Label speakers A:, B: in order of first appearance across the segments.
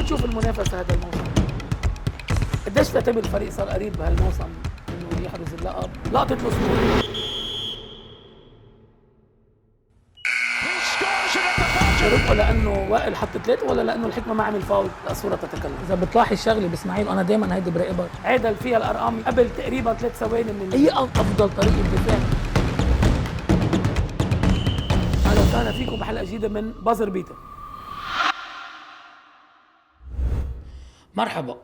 A: بتشوف المنافسة هذا الموسم؟ قديش تعتبر الفريق صار قريب بهالموسم انه يحرز اللقب؟ لقطة الأسبوع ربحوا لانه وائل حط 3 ولا لانه الحكمة ما عمل فاول؟ الصورة تتكلم. اذا بتلاحظ شغله باسماعيل وانا دائما هيدي براقبها، عادل فيها الارقام قبل تقريبا 3 ثواني من هي افضل طريقة دفاع. اهلا وسهلا فيكم بحلقة جديدة من بازر بيتر. مرحبا.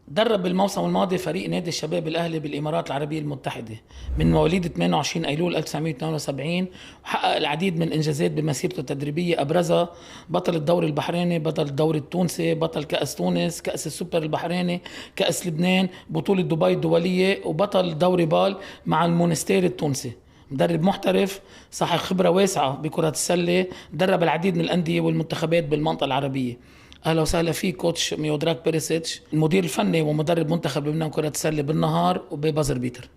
A: درب الموسم الماضي فريق نادي الشباب الأهلي بالإمارات العربية المتحدة من مواليد 28 أيلول 1972، وحقق العديد من الإنجازات بمسيرته التدريبية، أبرزها بطل الدوري البحريني، بطل الدوري التونسي، بطل كأس تونس، كأس السوبر البحريني، كأس لبنان، بطولة دبي الدولية، وبطل دوري بال مع المونستير التونسي. مدرب محترف صاحب خبرة واسعة بكرة السلة، درب العديد من الأندية والمنتخبات بالمنطقة العربية. اهلا وسهلا فيك كوتش ميودراغ بيريسيتش، المدير الفني ومدرب منتخب لبنان كرة السلة بالنهار وببازر بيتر.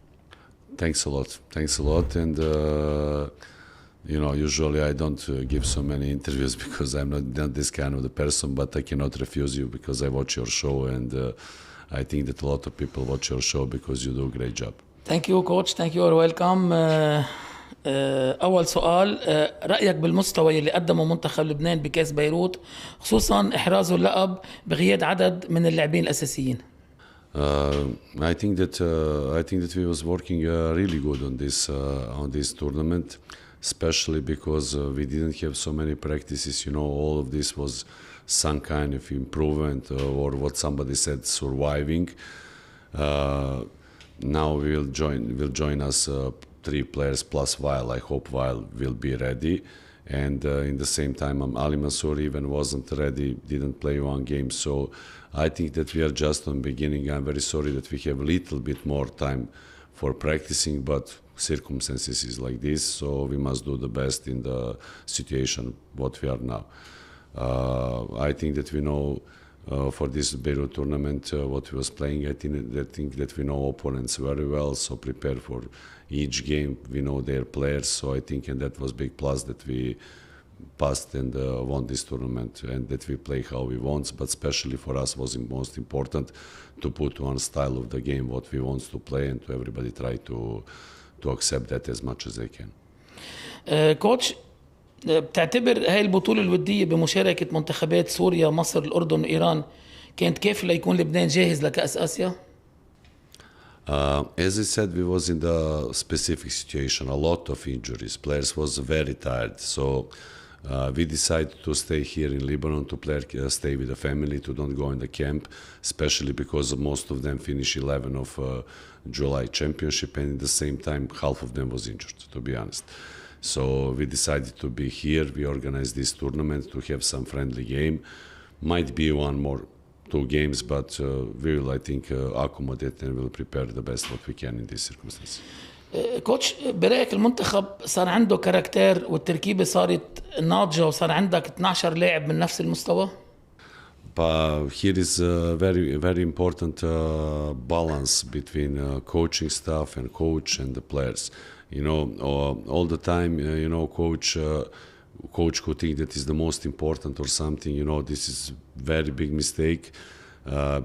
B: Thanks a lot, and you know, usually I don't give so many interviews because I'm not this kind of the person, but I cannot refuse you because I watch your show, and I think that a lot of people watch your show because you do a great job.
A: Thank you coach, thank you, you're welcome. أول سؤال، رأيك بالمستوى اللي قدمه منتخب لبنان بكاس بيروت، خصوصاً إحرازه اللقب بغياب عدد من اللاعبين الأساسيين؟
B: I think that we was working really good on this tournament, especially because we didn't have so many practices. You know, all of this was some kind of improvement or what somebody said, surviving. Now will join us 3 players plus Weil. I hope Weil will be ready, and in the same time Ali Mansour even wasn't ready, didn't play one game, so I think that we are just on beginning. I'm very sorry that we have a little bit more time for practicing, but circumstances is like this, so we must do the best in the situation what we are now. I think that we know for this Beirut tournament what we was playing. I think that we know opponents very well, so prepare for each game. We know their players, so I think, and that was big plus that we passed and won this tournament, and that we play how we want. But especially for us was most important to put one style of the game what we want to play, and to everybody try to accept that as much as they can.
A: كوتش، بتعتبر هاي البطولة الودية بمشاركة منتخبات سوريا، مصر، الأردن وإيران كانت كافية ليكون لبنان جاهز لكأس آسيا؟
B: As I said, we was in the specific situation, a lot of injuries. Players was very tired, so we decided to stay here in Lebanon to stay with the family, to don't go in the camp, especially because most of them finish 11 of July championship, and at the same time half of them was injured, to be honest. So we decided to be here. We organized this tournament to have some friendly game. Might be 2 games, but we will, I think, accommodate and will prepare the best what we can in these circumstances.
A: كوتش، برأيك المنتخب صار عنده كاركتير والتركيبة صارت ناضجة وصار عندك 12 لاعب من نفس المستوى؟
B: But here is a very important balance between coaching staff and coach and the players. You know, all the time, you know, coach who think that is the most important or something, you know, this is very big mistake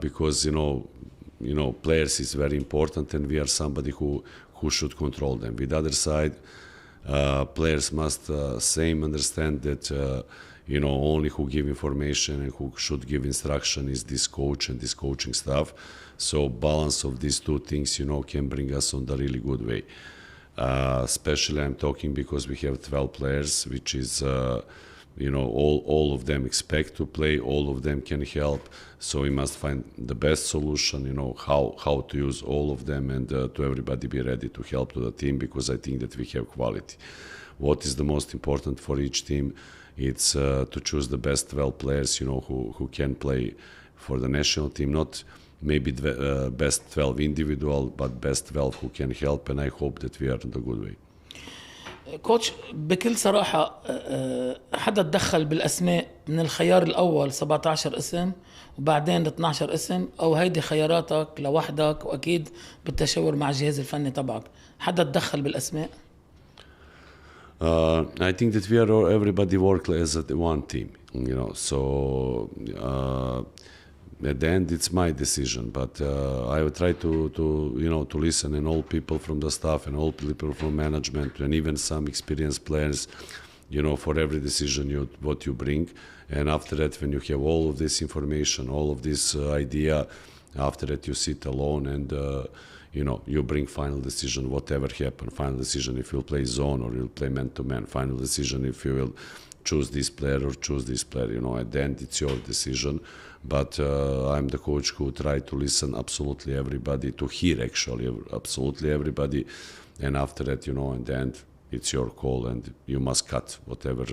B: because, you know, players is very important, and we are somebody who should control them. With the other side, players must same understand that, you know, only who give information and who should give instruction is this coach and this coaching staff. So balance of these 2 things, you know, can bring us on the really good way. Especially I'm talking because we have 12 players, which is, you know, all of them expect to play, all of them can help. So we must find the best solution, you know, how to use all of them, and to everybody be ready to help to the team, because I think that we have quality. What is the most important for each team? It's to choose the best 12 players, you know, who can play for the national team, not maybe best 12 individual, but best 12 who can help, and I hope that we are in the good way.
A: كوتش، بكل صراحة حدا تدخل بالأسماء من الخيار الأول 17 اسم وبعدين 12 اسم، أو هيدي خياراتك لوحدك وأكيد بالتشاور مع الجهاز الفني تبعك، حدا تدخل بالأسماء؟
B: I think that everybody work as one team, you know. So at the end, it's my decision. But I will try to listen and all people from the staff and all people from management and even some experienced players, you know, for every decision what you bring. And after that, when you have all of this information, all of this idea, after that you sit alone and you know, you bring final decision, whatever happen. Final decision if you'll play zone or you'll play man-to-man. Final decision if you will choose this player or choose this player. You know, at the end it's your decision. But I'm the coach who try to listen absolutely everybody, to hear actually absolutely everybody. And after that, you know, in the end, it's your call and you must cut whatever,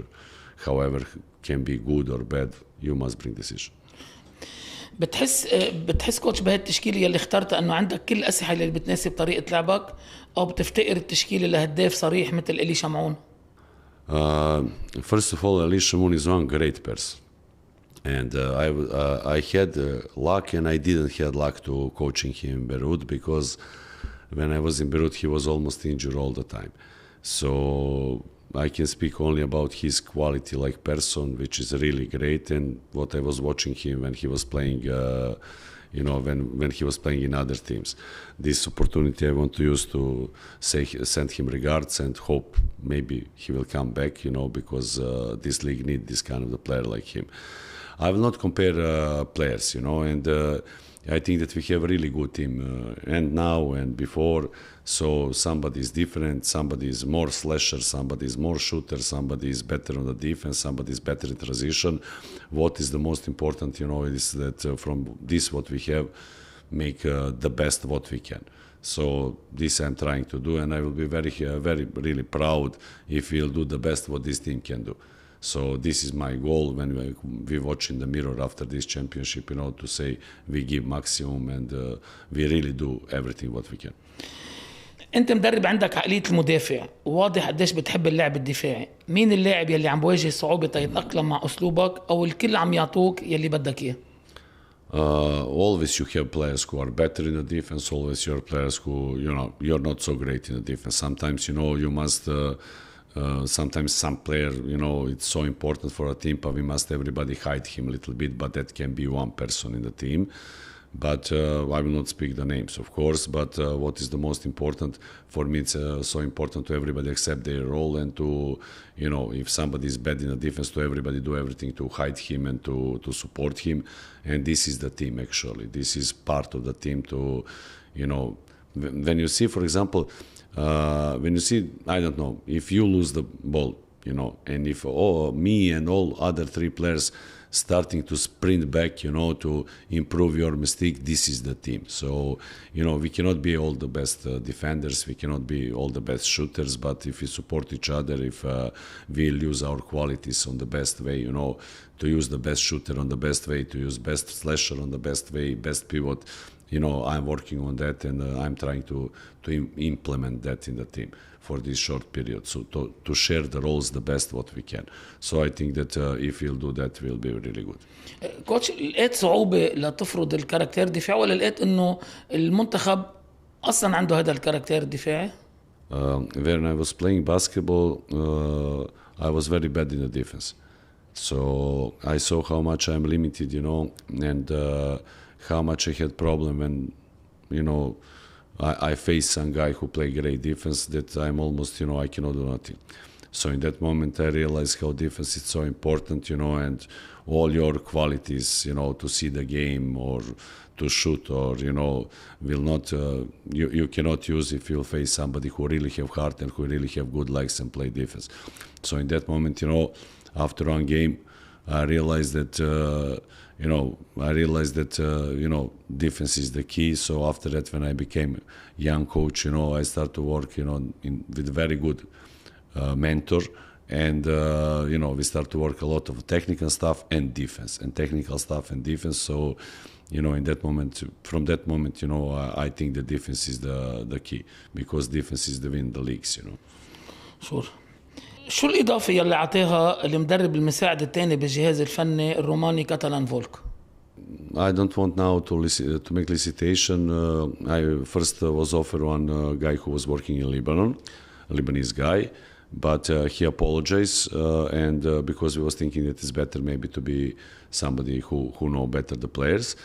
B: however can be good or bad, you must bring decision.
A: بتحس كوتش بهالتشكيلة التشكيلة اللي اخترتها انه عندك كل الاسلحة اللي بتناسب طريقة لعبك، او بتفتقر التشكيلة لهداف صريح مثل إلي شمعون؟
B: First of all, Eli Shamoun is one great person. And I had luck and I didn't have luck to coaching him in Beirut, because when I was in Beirut he was almost injured all the time. So I can speak only about his quality like person, which is really great, and what I was watching him when he was playing, you know, when he was playing in other teams. This opportunity I want to use to send him regards and hope maybe he will come back, you know, because this league need this kind of a player like him. I will not compare players, you know, and I think that we have a really good team, and now and before. So somebody is different, somebody is more slasher, somebody is more shooter, somebody is better on the defense, somebody is better in transition. What is the most important, you know, is that from this what we have, make the best what we can. So this I'm trying to do, and I will be very really proud if we'll do the best what this team can do. So this is my goal when we watch in the mirror after this championship, you know, to say we give maximum and we really do everything what we can.
A: انت مدرب عندك عقلية المدافع، وواضح قديش بتحب اللعب الدفاعي. مين اللاعب يلي عم بواجه صعوبة يتأقلم مع أسلوبك، أو الكل عم يعطوك يلي بدك إياه؟
B: Always you have players who are better in the defense. Always your players who, you know, you're not so great in the defense. Sometimes, you know, you must. Sometimes some player, you know, it's so important for a team, but we must everybody hide him a little bit. But that can be one person in the team. But I will not speak the names, of course. But what is the most important for me? It's so important to everybody accept their role and to, you know, if somebody is bad in the defense, to everybody do everything to hide him and to support him. And this is the team actually. This is part of the team to, you know, when you see, for example. When you see, I don't know, if you lose the ball, you know, and if me and all other three players starting to sprint back, you know, to improve your mistake, this is the team. So, you know, we cannot be all the best defenders, we cannot be all the best shooters, but if we support each other, if we'll use our qualities on the best way, you know, to use the best shooter on the best way, to use best slasher on the best way, best pivot, you know, I'm working on that, and I'm trying to implement that in the team for this short period. So to share the roles the best what we can. So I think that if we'll do that, we'll be really good.
A: كوتش، لقيت صعوبة لتفرض الكاركتير الدفاعي، ولا لقيت إنه المنتخب أصلاً عنده هذا الكاركتير الدفاعي؟
B: When I was playing basketball, I was very bad in the defense. So I saw how much I'm limited, you know, and how much I had problem when, you know, I faced some guy who play great defense that I'm almost, you know, I cannot do nothing. So in that moment I realized how defense is so important, you know, and all your qualities, you know, to see the game or to shoot or, you know, will not, you cannot use if you face somebody who really have heart and who really have good legs and play defense. So in that moment, you know, after one game, I realized that, you know, defense is the key. So after that, when I became young coach, you know, I started to work, you know, with very good mentor. And, you know, we start to work a lot of technical stuff and defense, and technical stuff and defense. So, you know, in that moment, from that moment, you know, I think the defense is the key, because defense is the win the leagues, you know.
A: Sure. شو الإضافة يلي عطيها المدرب المساعد الثاني بالجهاز الفني الروماني كاتالان فولك؟
B: I don't want now to make licitation. I first was offered one guy who was working in Lebanon, a Lebanese guy, but he apologized, and because we was thinking that it's better maybe to be somebody who know better the players.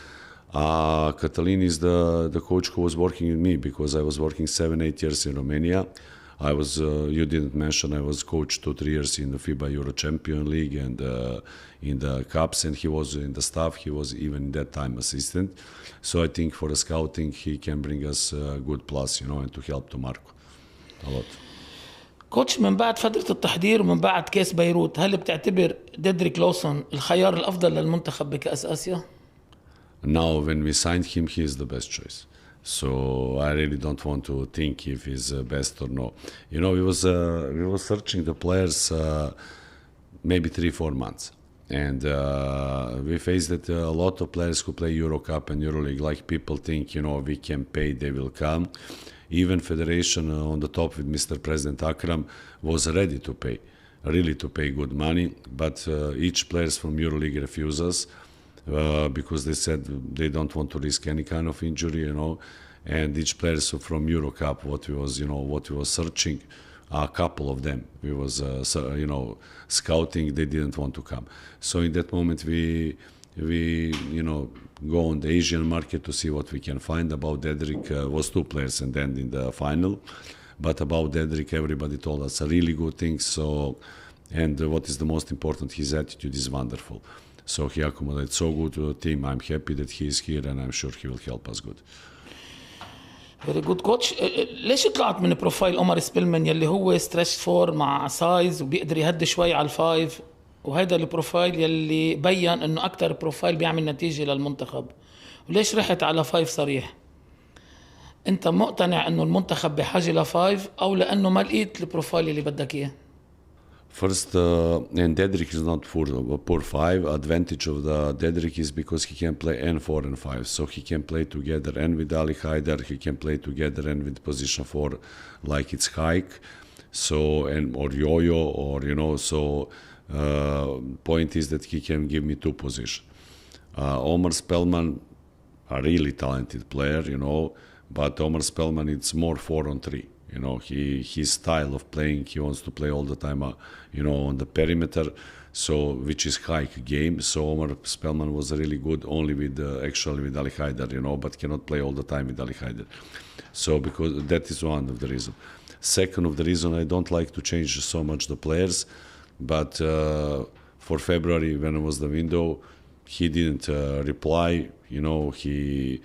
B: Catalin is the coach who was working with me, because I was working 7-8 years in Romania. I was, you didn't mention, I was coach 2-3 years in the FIBA Euro Champion League and in the Cups, and he was in the staff. He was even in that time assistant. So I think for the scouting, he can bring us a good plus, and to help to Marco a lot.
A: كوتش، من بعد فترة التحضير ومن بعد كاس بيروت، هل بتعتبر ديدريك لوسون الخيار الأفضل للمنتخب بكأس آسيا؟
B: Now, when we signed him, he is the best choice. So I really don't want to think if he's best or no. We was searching the players maybe 3-4 months, and we faced that a lot of players who play Euro Cup and EuroLeague, like people think, we can pay, they will come. Even Federation on the top with Mr. President Akram was ready to pay, really to pay good money, but each players from EuroLeague refused us. Because they said they don't want to risk any kind of injury, and each player from Euro Cup, what we was searching, a couple of them, we was, scouting, they didn't want to come. So in that moment, we go on the Asian market to see what we can find. About Dedrick, was 2 players and then in the final. But about Dedrick, everybody told us a really good things. So, and what is the most important, his attitude is wonderful. So he accommodated so good to the team. I'm happy that he is here, and I'm sure he will help us good.
A: Very good coach. ليش طلعت من بروفايل عمر سبيلمان يلي هو ستريتش 4 مع سايز وبيقدر يهدي شوي على الفايف، وهذا البروفايل يلي بين انه اكثر بروفايل بيعمل نتيجه للمنتخب، وليش رحت على 5 صريح؟ انت مقتنع انه المنتخب بحاجه لفايف او لانه ما لقيت البروفايل اللي بدك اياه؟
B: First, and Dedrick is not poor 5. Advantage of the Dedrick is because he can play and 4 and 5. So he can play together and with Ali Haidar, he can play together and with position 4 like it's hike. So, or yo-yo, or, so point is that he can give me 2 positions. Omar Spellman, a really talented player, but Omar Spellman, it's more 4 on 3. His style of playing, he wants to play all the time, on the perimeter, so which is high game. So Omar Spellman was really good only with, actually with Ali Haidar, but cannot play all the time with Ali Haidar. So because that is one of the reasons. Second of the reason, I don't like to change so much the players, but for February, when it was the window, he didn't reply, he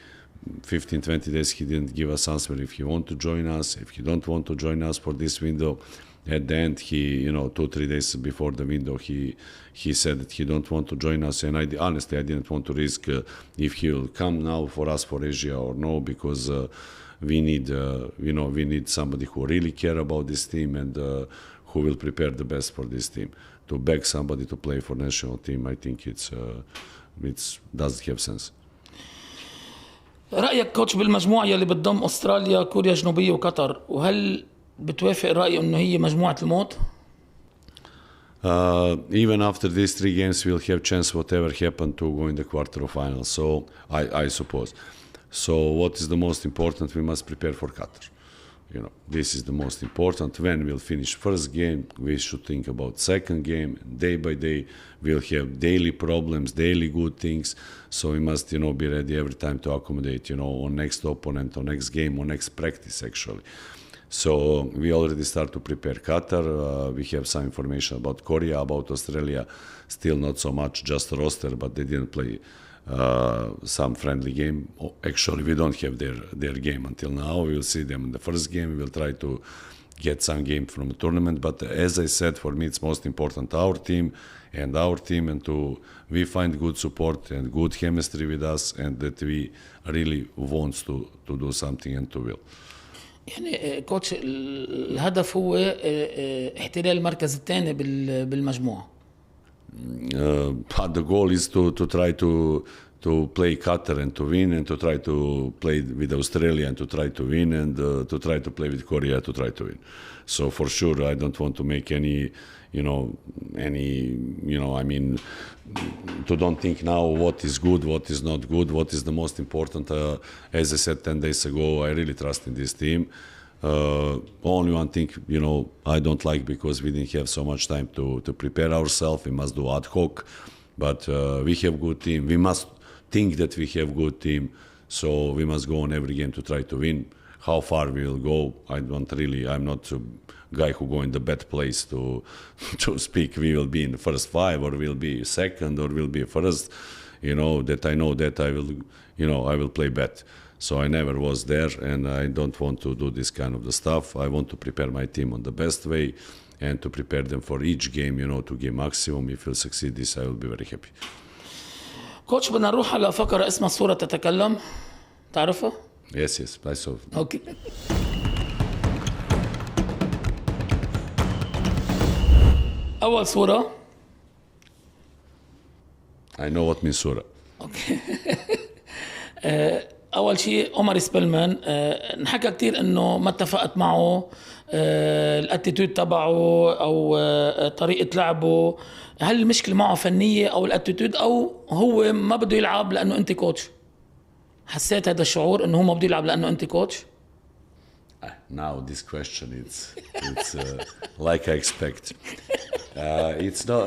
B: 15-20 days he didn't give us answer if he want to join us, if he don't want to join us for this window. At the end, he 2-3 days before the window, he said that he don't want to join us, and honestly I didn't want to risk if he will come now for us for Asia or no, because we need somebody who really care about this team and who will prepare the best for this team. To beg somebody to play for national team, I think it doesn't have sense.
A: رأيك كوتش بالمجموعة يلي بتضم أستراليا، كوريا الجنوبية وقطر، وهل بتوافق رأيي إنه هي مجموعة الموت؟
B: Even after these 3 games, we'll have chance whatever happen to go in the quarterfinals. So I suppose. So what is the most important? We must prepare for Qatar. This is the most important. When we'll finish first game, we should think about second game. Day by day, we'll have daily problems, daily good things. So we must, be ready every time to accommodate, on next opponent, on next game, on next practice, actually. So we already start to prepare Qatar. We have some information about Korea, about Australia. Still not so much, just roster, but they didn't play some friendly game. Actually, we don't have their game until now. We'll see them in the first game. We will try to get some game from the tournament. But as I said, for me, it's most important our team, and we find good support and good chemistry with us, and that we really wants to do something and to will.
A: يعني كوتش، الهدف هو احتلال المركز الثاني بالمجموعة.
B: But the goal is to try to play Qatar and to win, and to try to play with Australia and to try to win, and to try to play with Korea to try to win. So for sure, I don't want to make any, to don't think now what is good, what is not good, what is the most important. As I said 10 days ago, I really trust in this team. Only one thing, I don't like, because we didn't have so much time to prepare ourselves. We must do ad hoc, but we have good team. We must think that we have good team, so we must go on every game to try to win. How far we will go, I'm not a guy who go in the bad place to speak. We will be in the first 5, or we'll be second, or we'll be first. That I know that I will play bad. So I never was there, and I don't want to do this kind of the stuff. I want to prepare my team on the best way, and to prepare them for each game, to give maximum. If we'll succeed this, I will be very happy.
A: كوتش بدنا نروح على فقرة اسمها الصورة تتكلم. تعرفها؟
B: Yes, I saw.
A: اوكي. أول صورة.
B: I know what means صورة.
A: اوكي. أول شيء عمر سبيلمان، نحكى كتير إنه ما اتفقت معه، الاتيتود تبعه أو طريقة لعبه. هل المشكلة معه فنية أو الاتيتود، أو هو ما بده يلعب لأنه أنت كوتش؟ حسيت هذا الشعور إنه هو ما بده يلعب لأنه أنت كوتش؟
B: Now this question, it's like I expect. It's not.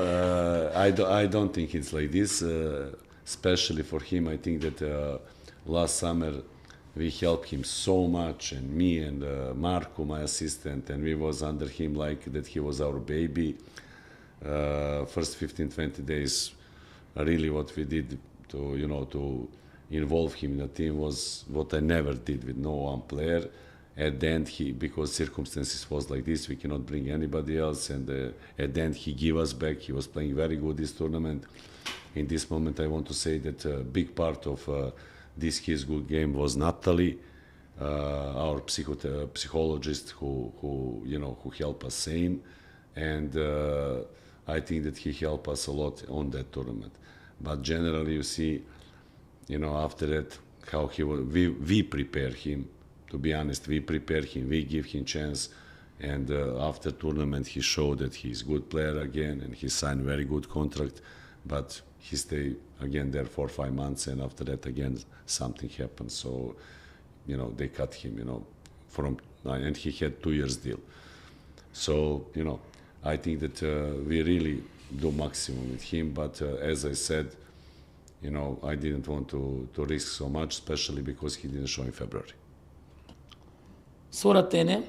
B: I don't think it's like this. Especially for him, I think that last summer we helped him so much, and me and Marco, my assistant, and we was under him like that he was our baby. First 15-20 days, really what we did to involve him in the team was what I never did with no one player. At the end, because circumstances was like this, we cannot bring anybody else, and at the end he gave us back. He was playing very good this tournament. In this moment, I want to say that a big part of this his good game was Natalie, our psychologist who helped us sane, and I think that he helped us a lot on that tournament. But generally, you see, after that, how he was, we prepare him. To be honest, we prepare him, we give him chance, and after tournament, he showed that he's a good player again, and he signed very good contract. But he stayed again there for 5 months, and after that again something happened. So, they cut him, and he had 2 years deal. So, I think that we really do maximum with him. But as I said, I didn't want to risk so much, especially because he didn't show in February.
A: الصورة الثانية،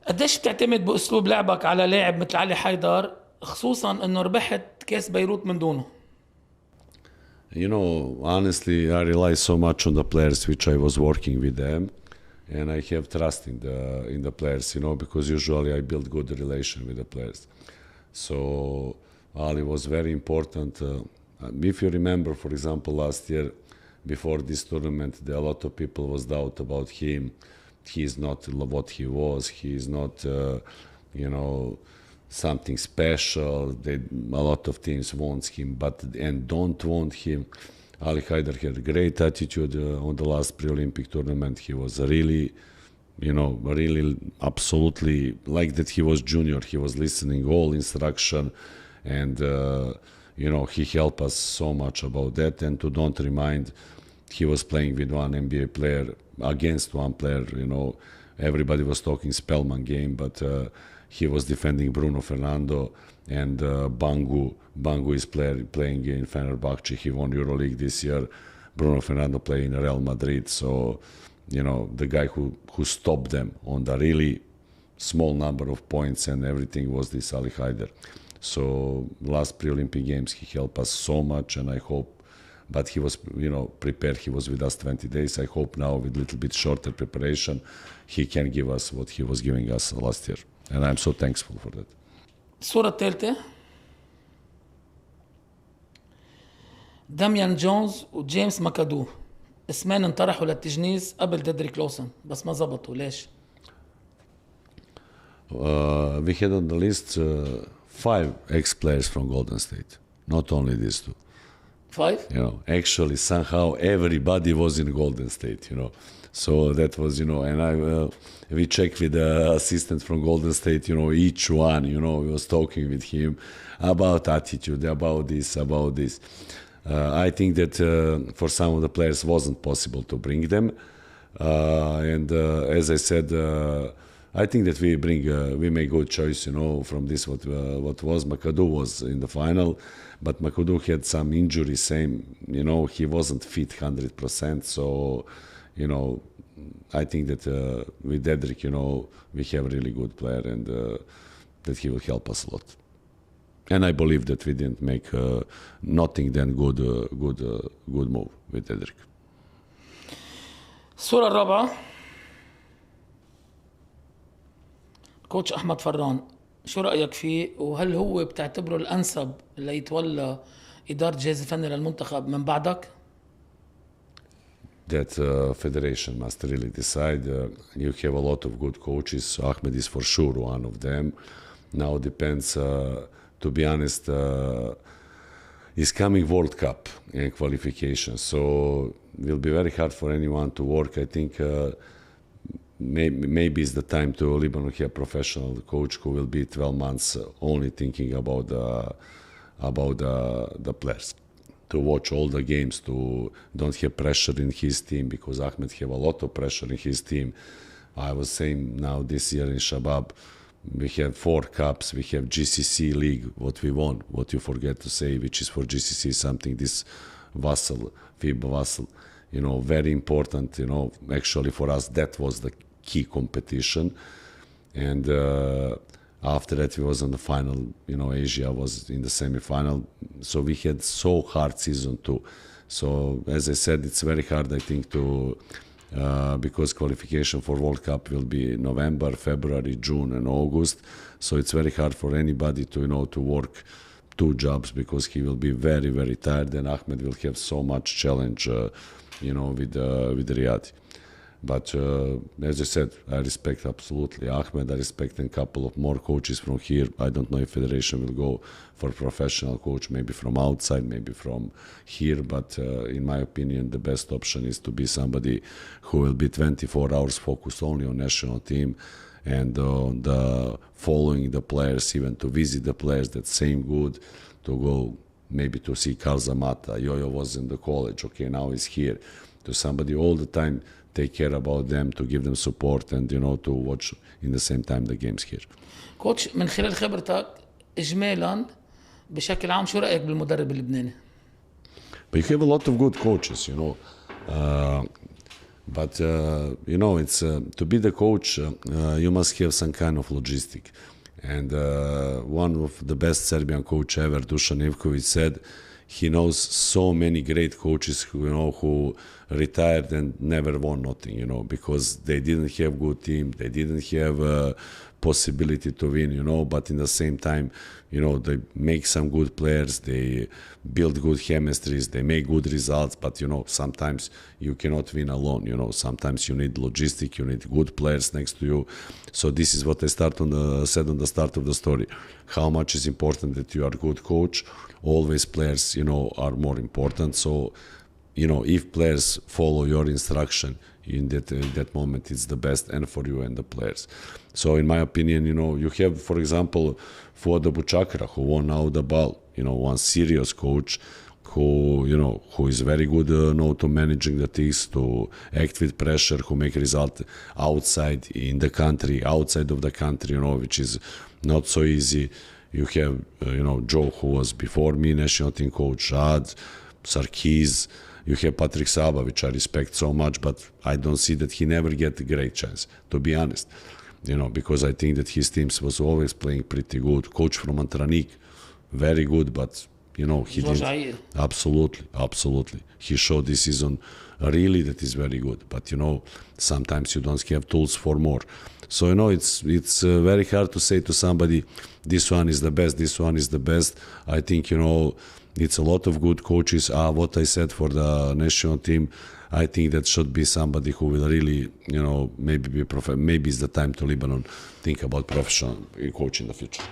A: قديش بتعتمد بأسلوب لعبك على لاعب مثل علي حيدر، خصوصا انه ربحت كاس بيروت من دونه؟
B: Honestly, I rely so much on the players which I was working with them, and I have trust in the players, because usually I build good relation with the players. So Ali was very important. If you remember, for example, last year before this tournament, a lot of people was doubt about him. He is not what he was. He is not, something special. A lot of teams want him, and don't want him. Ali Haider had a great attitude on the last pre-Olympic tournament. He was really, really absolutely like that. He was junior. He was listening all instruction, and he helped us so much about that. And to don't remind, he was playing with one NBA player against one player. Everybody was talking Spellman game, but he was defending Bruno Fernando, and Bangu. Bangu is playing in Fenerbahce. He won EuroLeague this year. Bruno Fernando playing in Real Madrid. So, the guy who stopped them on the really small number of points and everything was this Ali Haider. So, last pre-Olympic games, he helped us so much, and I hope. But he was, prepared. He was with us 20 days. I hope now, with a little bit shorter preparation, he can give us what he was giving us last year. And I'm so thankful for that.
A: الصورة الثالثة، داميان جونز وجيمس ماكادو، اسمين انطرحوا للتجنيس قبل ديدريك لوسن بس ما زبطوا. ليش؟
B: We had on the list 5 ex-players from Golden State, not only these 2.
A: 5?
B: Actually somehow everybody was in Golden State, So that was, and we checked with the assistant from Golden State, each one, we was talking with him about attitude, about this. I think that for some of the players wasn't possible to bring them. As I said, I think that we make good choice, from this what was. Makadu was in the final, but Makadu had some injury, he wasn't fit 100%, so, I think that with Dedrick, we have a really good player, and that he will help us a lot. And I believe that we didn't make nothing than good move with Dedrick.
A: الصورة الرابعة كوتش أحمد فران، شو رأيك فيه؟ وهل هو بتعتبره الأنسب اللي يتولى إدارة الجهاز الفني للمنتخب من بعدك؟
B: That federation must really decide. You have a lot of good coaches. Ahmed is for sure one of them. Now depends, to be honest, is coming World Cup and qualification. So it will be very hard for anyone to work. I think maybe it's the time to Lebanon have professional coach who will be 12 months only thinking about the players. To watch all the games, to don't have pressure in his team, because Ahmed have a lot of pressure in his team. I was saying now this year in Shabab, we have 4 cups, we have GCC league, what we won, what you forget to say, which is for GCC something, this Vassal, FIBA Vassal, very important, actually for us, that was the key competition. And after that, we was in the final, Asia was in the semi-final. So we had so hard season too. So as I said, it's very hard, I think, to because qualification for World Cup will be November, February, June, and August. So it's very hard for anybody to to work 2 jobs, because he will be very, very tired, and Ahmed will have so much challenge, with Riyadh. But as I said, I respect absolutely Ahmed. I respect a couple of more coaches from here. I don't know if Federation will go for professional coach, maybe from outside, maybe from here. But in my opinion, the best option is to be somebody who will be 24 hours focused only on national team and following the players, even to visit the players that same good, to go maybe to see Karl Zamata. Yo-Yo was in the college, okay, now he's here. To somebody all the time take care about them, to give them support, and to watch in the same time the games here.
A: كوتش، من خلال خبرتك إجمالاً بشكل عام شو رأيك بالمدرب اللبناني؟
B: But you have a lot of good coaches, but it's to be the coach, you must have some kind of logistic. And one of the best Serbian coach ever, Dusan Ivkovic, said he knows so many great coaches who retired and never won nothing, because they didn't have good team, they didn't have possibility to win, but in the same time, they make some good players, they build good chemistries, they make good results, but sometimes you cannot win alone, sometimes you need logistic, you need good players next to you. So this is what I said on the start of the story. How much is important that you are a good coach? Always players, are more important. So, if players follow your instruction in that moment, it's the best, and for you and the players. So in my opinion, you have, for example, Fuad Abuchakra, who won now the ball, one serious coach who is very good to managing the things, to act with pressure, who make result outside in the country, outside of the country, which is not so easy. You have, Joe, who was before me national team coach, Jad, Sarkis. You have Patrick Saba, which I respect so much, but I don't see that he never get a great chance, to be honest. Because I think that his teams was always playing pretty good. Coach from Antranik, very good, but, he did. Absolutely. He showed this season really that is very good. But, sometimes you don't have tools for more. So, it's very hard to say to somebody, this one is the best, this one is the best. I think, it's a lot of good coaches. What I said for the national team, I think that should be somebody who will really, maybe maybe it's the time to Lebanon think about professional coach in the future.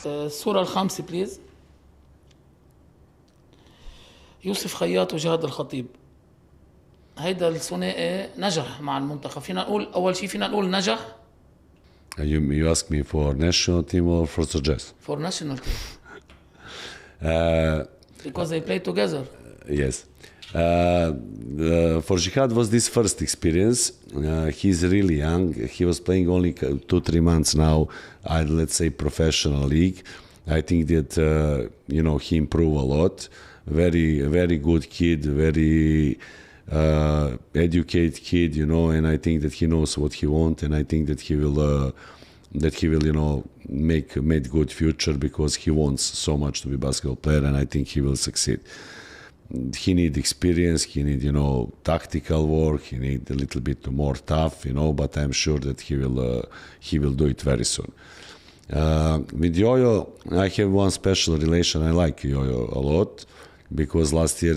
A: الصورة الخامسة بليز. يوسف خياط وجهاد الخطيب. هيدا الثنائي نجح مع المنتخب. فينا نقول أول شيء نجح.
B: You ask me for national team or for suggest?
A: For national team. Because they play together.
B: Yes. For Wojhad was this first experience. He's really young. He was playing only 2-3 months now at, let's say, professional league. I think that, he improved a lot. Very good kid, very educated kid, and I think that he knows what he wants, and I think that he will, make good future because he wants so much to be a basketball player, and I think he will succeed. He need experience, he need, tactical work, he need a little bit more tough, but I'm sure that he will do it very soon. With Yo-Yo, I have one special relation. I like Yo-Yo a lot because last year,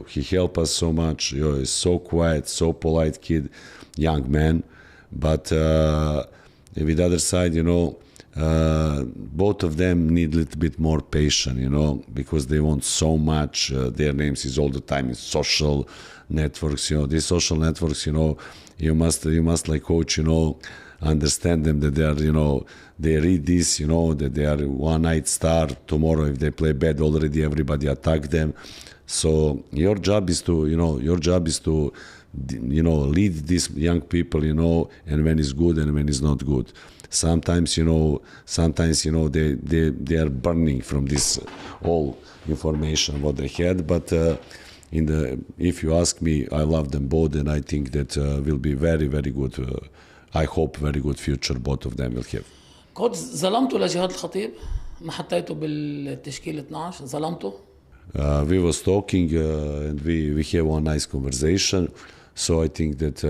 B: he helped us so much. Yo-Yo is so quiet, so polite kid, young man. But with the other side, both of them need a little bit more patience, because they want so much. Their names is all the time in social networks. These social networks, you must like coach, understand them that they are, they read this, that they are one night star. Tomorrow, if they play bad, already everybody attack them. So your job is to, lead these young people, and when it's good and when it's not good. Sometimes, they are burning from this all information what they had. But if you ask me, I love them both, and I think that will be very, very good. I hope very good future both of them will have.
A: كوتش ظلمته لجهاد الخطيب؟ ما حطيته بالتشكيلة 12 ظلمته؟
B: We was talking and we have one nice conversation. So I think that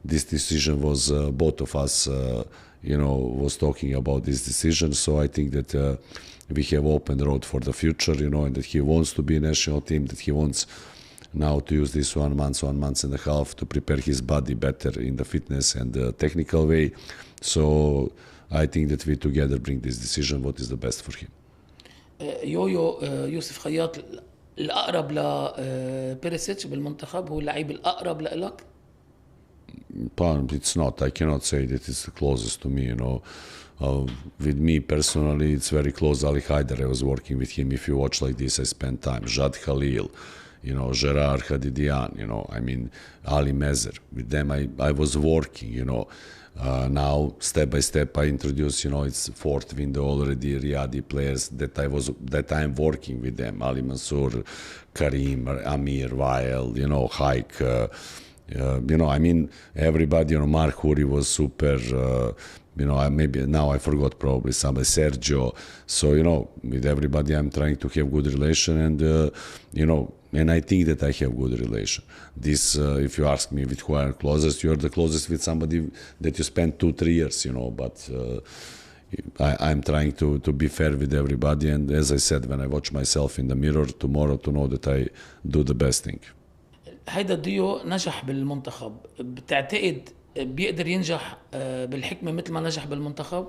B: this decision was both of us, was talking about this decision. So I think that we have open road for the future, and that he wants to be a national team, that he wants now to use this 1 month and a half to prepare his body better in the fitness and the technical way. So I think that we together bring this decision what is the best for him.
A: يويو يوسف خياط الأقرب لبيريسيتش بالمنتخب هو اللعيب الأقرب لإلك؟
B: It's not. I cannot say that it's the closest to me, with me personally, it's very close. Ali Haider, I was working with him. If you watch like this, I spent time. Jad Khalil, Gerard Hadidian, Ali Mezer. With them, I was working, now, step by step, I introduced, it's fourth window already, Riyadi players that I'm working with them. Ali Mansour, Karim, Amir, Wael, Haik, everybody, Mark Huri was super, maybe now I forgot probably somebody, Sergio. So, with everybody I'm trying to have good relation and, and I think that I have good relation. This, if you ask me with who I'm closest, you're the closest with somebody that you spend 2-3 years, but I'm trying to be fair with everybody. And as I said, when I watch myself in the mirror tomorrow to know that I do the best thing.
A: هيدا الديو نجح بالمنتخب، بتعتقد بيقدر ينجح بالحكمة مثل ما نجح بالمنتخب؟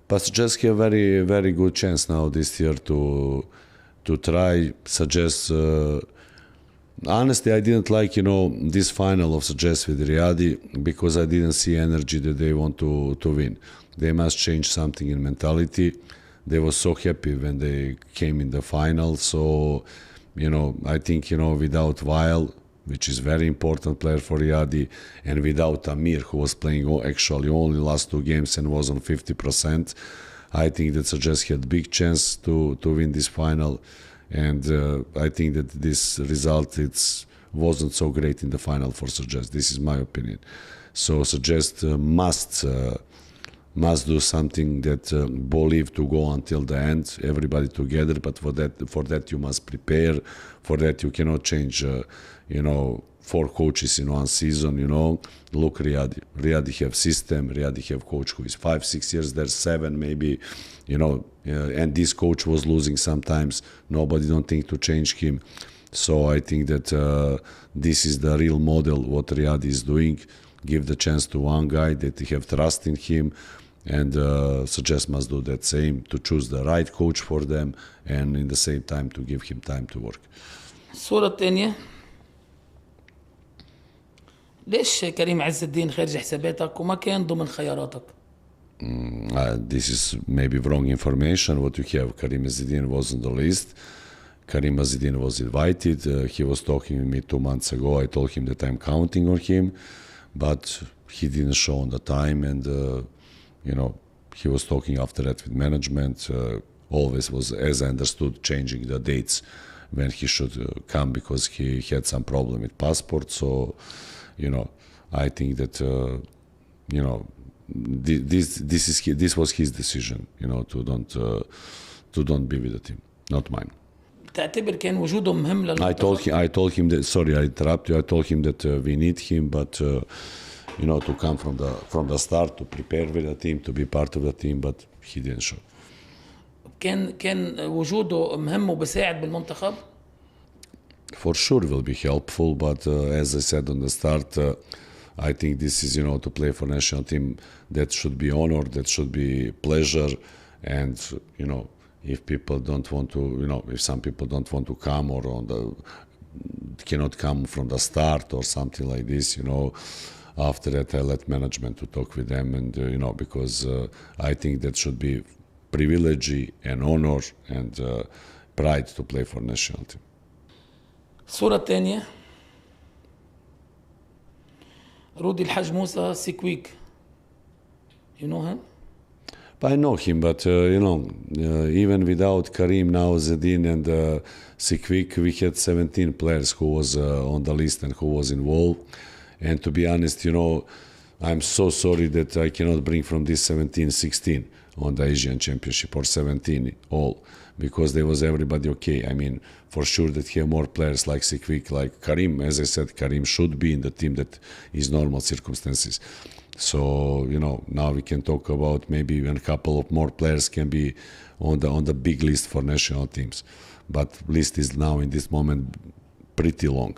B: But just have very, very good chance now this year to try, suggest. Honestly, I didn't like, this final of suggest with Riyadi because I didn't see energy that they want to win. They must change something in mentality. They were so happy when they came in the final. So, I think, without Weil, which is very important player for Riyadi, and without Amir, who was playing actually only last 2 games and was on 50%, I think that Suggest had big chance to win this final. And I think that this result wasn't so great in the final for Suggest. This is my opinion. So Suggest must do something that believe to go until the end, everybody together. But for that you must prepare. For that you cannot change, 4 coaches in 1 season. Look, Riyadi have system. Riyadi have coach who is 5-6 years there, 7 maybe. And this coach was losing sometimes. Nobody don't think to change him. So I think that this is the real model what Riyadi is doing. Give the chance to one guy that they have trust in him, and Suggest must do that same to choose the right coach for them, and in the same time to give him time to work.
A: الصورة الثانية، ليش كريم عز الدين خارج حساباتك وما كان ضمن خياراتك؟
B: This is maybe wrong information what you have. Karim Ezzeddine was on the list. Karim Ezzeddine was invited. He was talking with me 2 months ago. I told him that I'm counting on him, but he didn't show on the time, and he was talking after that with management. Always was, as I understood, changing the dates when he should come because he had some problem with passport. So, I think that this was his decision, to don't be with the team, not mine.
A: تعتبر كان وجوده مهم للمنتخب؟
B: I told him that. Sorry, I interrupt you. I told him that we need him, but to come from the start, to prepare with the team, to be part of the team, but he didn't show.
A: كان وجوده مهم وبساعد بالمنتخب؟
B: For sure will be helpful, but as I said on the start, I think this is, to play for national team, that should be honor, that should be pleasure, and, if people don't want to, if some people don't want to come or cannot come from the start or something like this, after that I let management to talk with them, and, because I think that should be privilege and honor and pride to play for national team.
A: الصورة الثانية رودي الحاج موسى سيكويك. You know him?
B: I know him, but even without Karim now, Ezzeddine and Sikvik, we had 17 players who was on the list and who was involved. And to be honest, I'm so sorry that I cannot bring from this 17, 16 on the Asian Championship, or 17 all, because there was everybody okay. I mean, for sure that he have more players like Sikvik, like Karim. As I said, Karim should be in the team that is normal circumstances. So, now we can talk about maybe even a couple of more players can be on the big list for national teams. But list is now in this moment pretty long.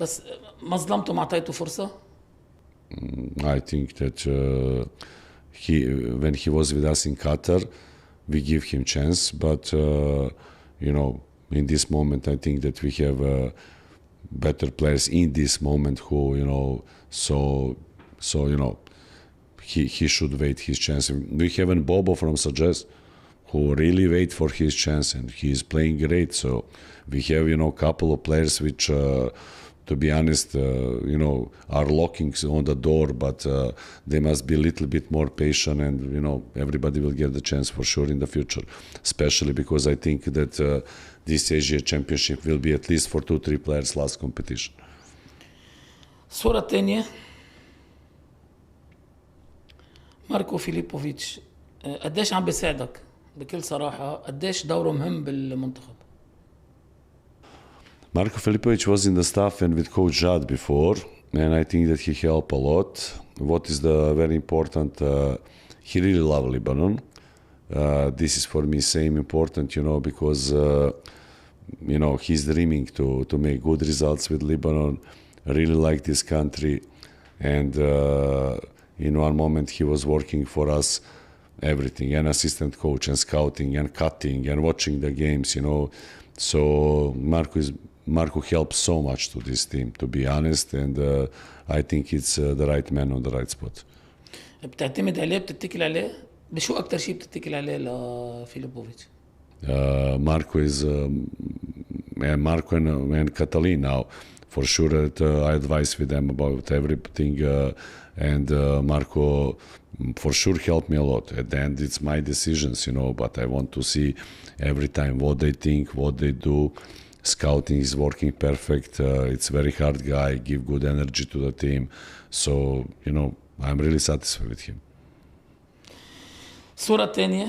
A: بس ما ظلمته، ما اعطيته فرصة؟
B: I think that when he was with us in Qatar, we give him chance. But, in this moment, I think that we have better players in this moment who, he should wait his chance. We have a Bobo from Suggest who really wait for his chance, and he is playing great. So we have, a couple of players which, to be honest, are locking on the door, but they must be a little bit more patient, and, everybody will get the chance for sure in the future, especially because I think that this Asia Championship will be at least for 2-3 players last competition.
A: الصورة الثانية ماركو فيليبوفيتش. قديش عم بيساعدك بكل صراحة؟ قديش دوره مهم بالمنتخب؟
B: Marko Filipovic was in the staff and with Coach Wojhad before, and I think that he helped a lot. What is the very important, he really loved Lebanon. This is for me same important, because, he's dreaming to make good results with Lebanon, really like this country. And in one moment he was working for us, everything, and assistant coach and scouting and cutting and watching the games, So Marko helped so much to this team, to be honest, and I think it's the right man on the right spot.
A: بتعتمد عليه، بتتكل عليه؟ بشو أكتر شيء بتتكل عليه لفيليبوفيتش؟
B: Marko and Katalin now, for sure that I advise with them about everything, and Marko for sure helped me a lot. At the end, it's my decisions, but I want to see every time what they think, what they do. Scouting is working perfect. It's very hard guy, give good energy to the team. So, I'm really satisfied with him.
A: الصورة الثانية،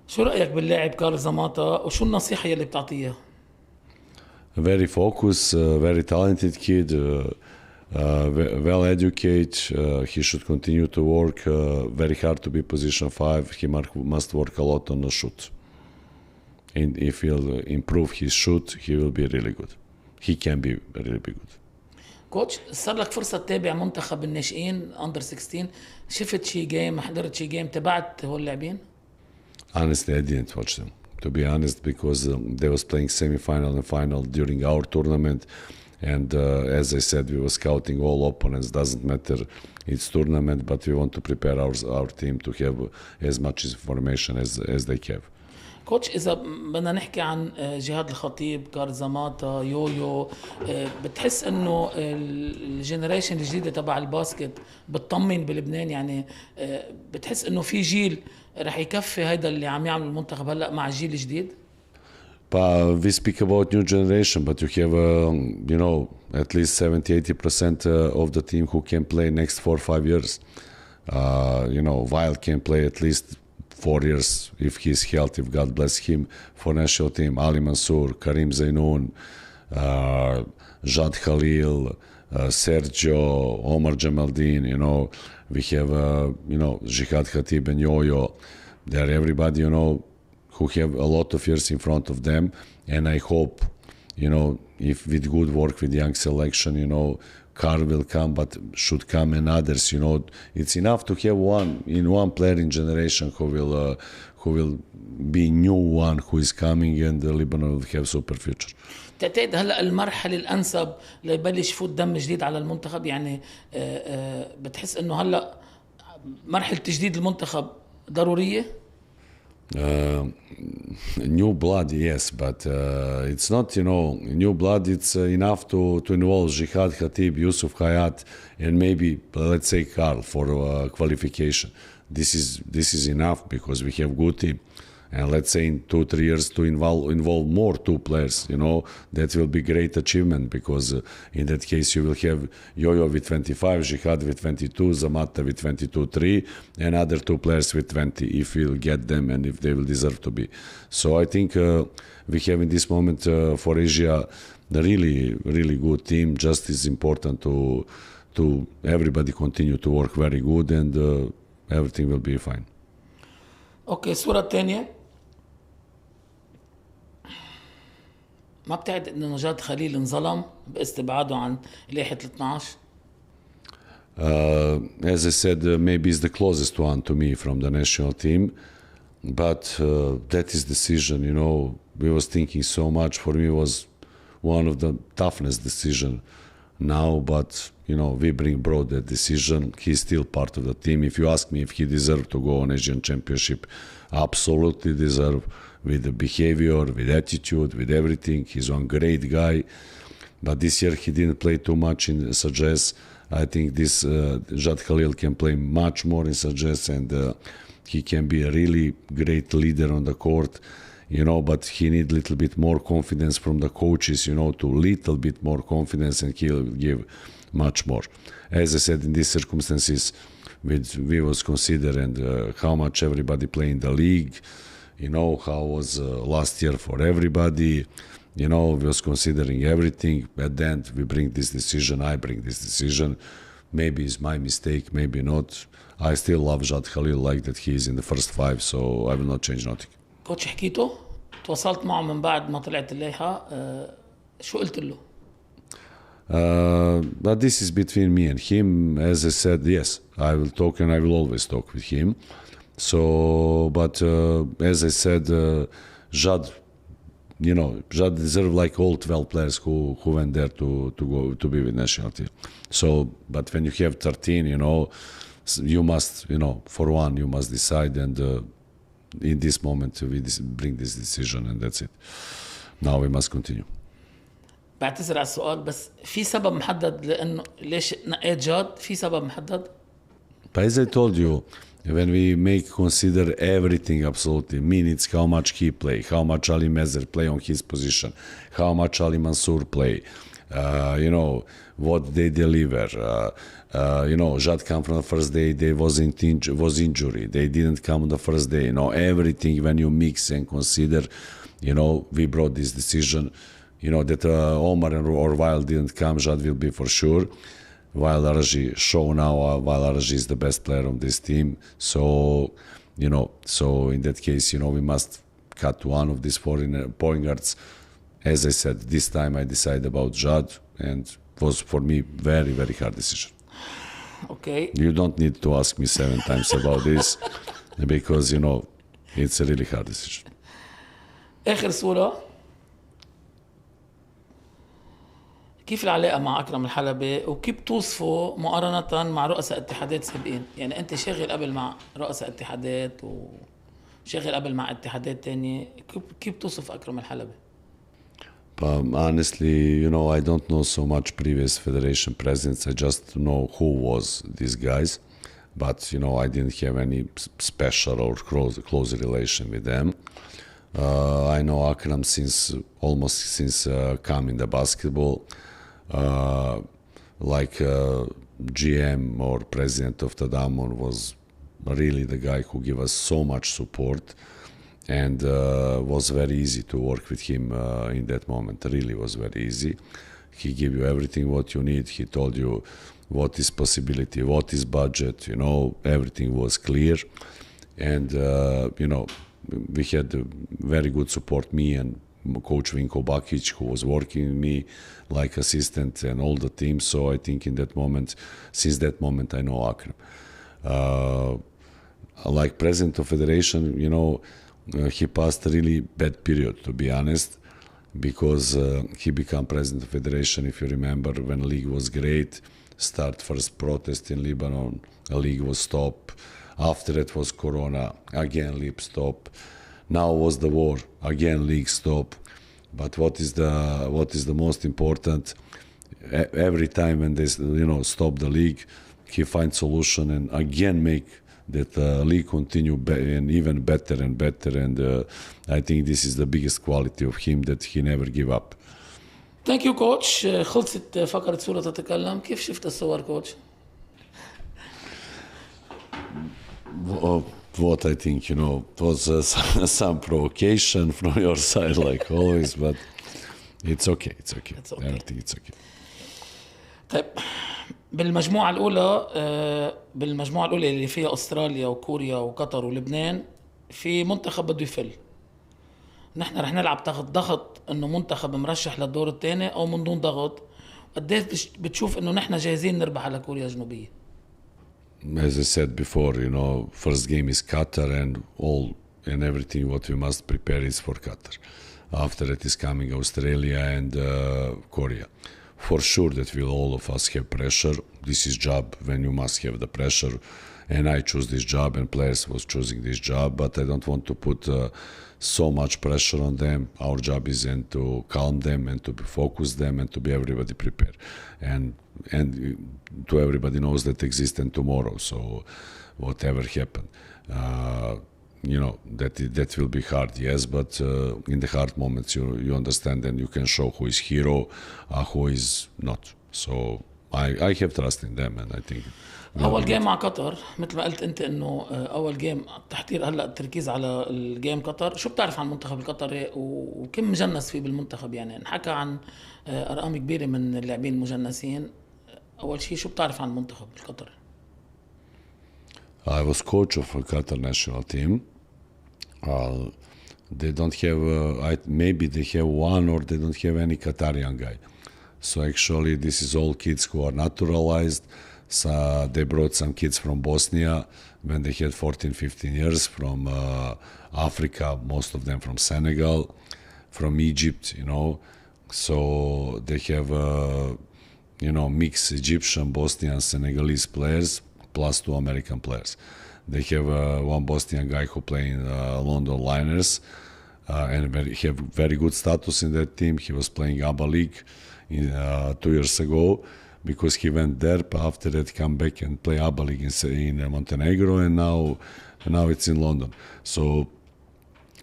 A: شو رأيك باللاعب كارل زماتا، وشو النصيحة يلي بتعطيها؟
B: Very focused, very talented kid, well educated. He should continue to work very hard to be position 5. He must work a lot on the shoot. And if he'll improve his shoot, he will be really good. He can be really be good.
A: كوتش، صار لك فرصة تتابع منتخب الناشئين أندر 16، شفت شي جيم، حضرت شي جيم، تبعت هول اللاعبين؟
B: Honestly, I didn't watch them, to be honest, because they was playing semi-final and final during our tournament, And as I said, we were scouting all opponents. Doesn't matter, it's tournament, but we want to prepare our team to have as much information as they have.
A: كوتش إذا بدنا نحكي عن جهاد الخطيب، كارزاماتا، يويو، بتحس إنه الجنريشن الجديدة تبع الباسكت بتطمن بلبنان؟ يعني بتحس إنه في جيل رح يكفي هيدا اللي عم يعمل المنتخب هلأ مع الجيل الجديد؟
B: But we speak about new generation, but you have, at least 70-80% of the team who can play next 4-5 years. Weil can play at least 4 years if he's healthy, if God bless him, for national team. Ali Mansour, Karim Ezzeddine, Khalil, Sergio, Omar Jamaldin, we have, Jihad Khatib and Yo-Yo. They're everybody, who have a lot of years in front of them. And I hope, if with good work with young selection, Carl will come, but should come and others. It's enough to have one player in generation who will be new one who is coming, and Lebanon will have super future.
A: تعتقد هلا المرحله الانسب ليبلش يفوت دم جديد على المنتخب؟ يعني بتحس انه هلا مرحله تجديد المنتخب ضروريه؟
B: New blood, yes, but it's not, new blood. It's enough to involve Jihad, Khatib, Yusuf, Hayat, and maybe let's say Carl for qualification. This is enough because we have good team, and let's say in 2-3 years to involve more 2 players. That will be great achievement, because in that case you will have Yo-Yo with 25, Jihad with 22, Zamata with 22-3, and other 2 players with 20 if we'll get them and if they will deserve to be. So I think we have in this moment for Asia a really, really good team. Just is important to everybody continue to work very good, and everything will be fine.
A: اوكي، الصورة الثانية، ما بتعتقد انه نجاد خليل انظلم باستبعاده عن لائحة ال 12؟
B: As I said, maybe it's the closest one to me from the national team, but that is decision. We was thinking so much. For me, it was one of the toughest decision now, but we brought that decision. He's still part of the team. If you ask me if he deserved to go on Asian Championship, absolutely deserve. With the behavior, with attitude, with everything. He's one great guy. But this year he didn't play too much in Suggest. I think this Jad Khalil can play much more in Suggest, and he can be a really great leader on the court. But he need a little bit more confidence from the coaches, to little bit more confidence, and he'll give much more. As I said, in these circumstances, we was considering how much everybody play in the league, how was last year for everybody, we was considering everything. At the end, we bring this decision, I bring this decision. Maybe it's my mistake, maybe not. I still love Jad Khalil like that he is in the first 5, so I will not change nothing.
A: كوتش حكيته؟ تواصلت معه من بعد ما طلعت اللائحة، شو قلت له؟
B: But this is between me and him. As I said, yes, I will talk, and I will always talk with him. So, but as I said, Jad, Jad deserved like all 12 players who went there to go to be with national team. So, but when you have 13, you must, for one, you must decide, and in this moment we bring this decision, and that's it. Now we must continue.
A: بعتذر على السؤال، بس في سبب محدد لأنه ليش نقيت جاد؟ في سبب محدد؟
B: But as I told you, when we consider everything absolutely, minutes, how much he play, how much Ali Mezer play on his position, how much Ali Mansour play, what they deliver. Jad come from the first day, they was injury. They didn't come on the first day. Everything when you mix and consider, we brought this decision. That Omar or Weil didn't come, Jad will be for sure. While Araji show now, while Araji is the best player on this team. So, so in that case, we must cut one of these point guards. As I said, this time I decided about Jad, and it was for me very, very hard decision.
A: Okay.
B: You don't need to ask me 7 times about this, because, it's a really hard decision.
A: آخر صورة، كيف العلاقة مع أكرم الحلبي وكيف توصفه مقارنة مع رؤساء اتحادات سابقين؟ يعني أنت شاغل قبل مع رؤساء اتحادات وشاغل قبل مع اتحادات تانية، كيف توصف أكرم الحلبي؟
B: Honestly, I don't know so much previous federation presidents. I just know who was these guys, but I didn't have any special or close relation with them. I know Akram almost since coming the basketball, like GM or president of Tadamon was really the guy who gave us so much support. And was very easy to work with him in that moment. Really was very easy. He gave you everything what you need. He told you what is possibility, what is budget. Everything was clear, and we had very good support. Me and Coach Vinko Bakic, who was working with me like assistant, and all the team. So I think since that moment, I know Akram. Like president of federation, he passed a really bad period, to be honest, because he became president of federation, if you remember, when the league was great. Start first protest in Lebanon, the league was stopped. After it was Corona, again league stopped. Now was the war, again league stopped. But what is the most important? Every time when they stop the league, he finds solution and again make that league continue and even better and better, and I think this is the biggest quality of him, that he never give up.
A: Thank you coach. خلصت فقرة صورة تتكلم. كيف شفت الصور coach؟
B: What I think, it was some provocation from your side, like always, but it's okay. Everything it's okay.
A: طيب بالمجموعة الأولى اللي فيها أستراليا وكوريا وقطر ولبنان، في منتخب بده يفل. نحن رح نلعب تحت ضغط إنه منتخب مرشح للدور الثاني أو من دون ضغط. قديش بتشوف إنه نحن جاهزين نربح على كوريا الجنوبية؟
B: As I said before, first game is Qatar, and everything what we must prepare is for Qatar. After it is coming Australia and Korea. For sure that all of us have pressure. This is job when you must have the pressure, and I choose this job and players was choosing this job, but I don't want to put so much pressure on them. Our job is to calm them and to focus them and to be everybody prepared, and to everybody knows that exists in tomorrow. So whatever happen, that will be hard, yes, but in the hard moments you understand and you can show who is hero, who is not. So I have trust in them, and I think
A: أول جيم مع قطر مثل ما قلت أنت إنه أول جيم تحضير، هلا التركيز على الجيم قطر. شو بتعرف عن المنتخب القطري وكم مجنس فيه بالمنتخب؟ يعني نحكى عن أرقام كبيرة من اللاعبين المجنسين. أول شيء شو بتعرف عن المنتخب القطري؟
B: I was coach of a Qatar national team. They don't have, maybe they have one or they don't have any Qatarian guy. So actually this is all kids who are naturalized. So they brought some kids from Bosnia when they had 14, 15 years, from Africa, most of them from Senegal, from Egypt, So they have, mixed Egyptian, Bosnian, Senegalese players, plus 2 American players. They have one Bosnian guy who play in London Liners, and he have very good status in that team. He was playing ABA League 2 years ago, because he went there, but after that come back and play ABA League in Montenegro, and now it's in London. So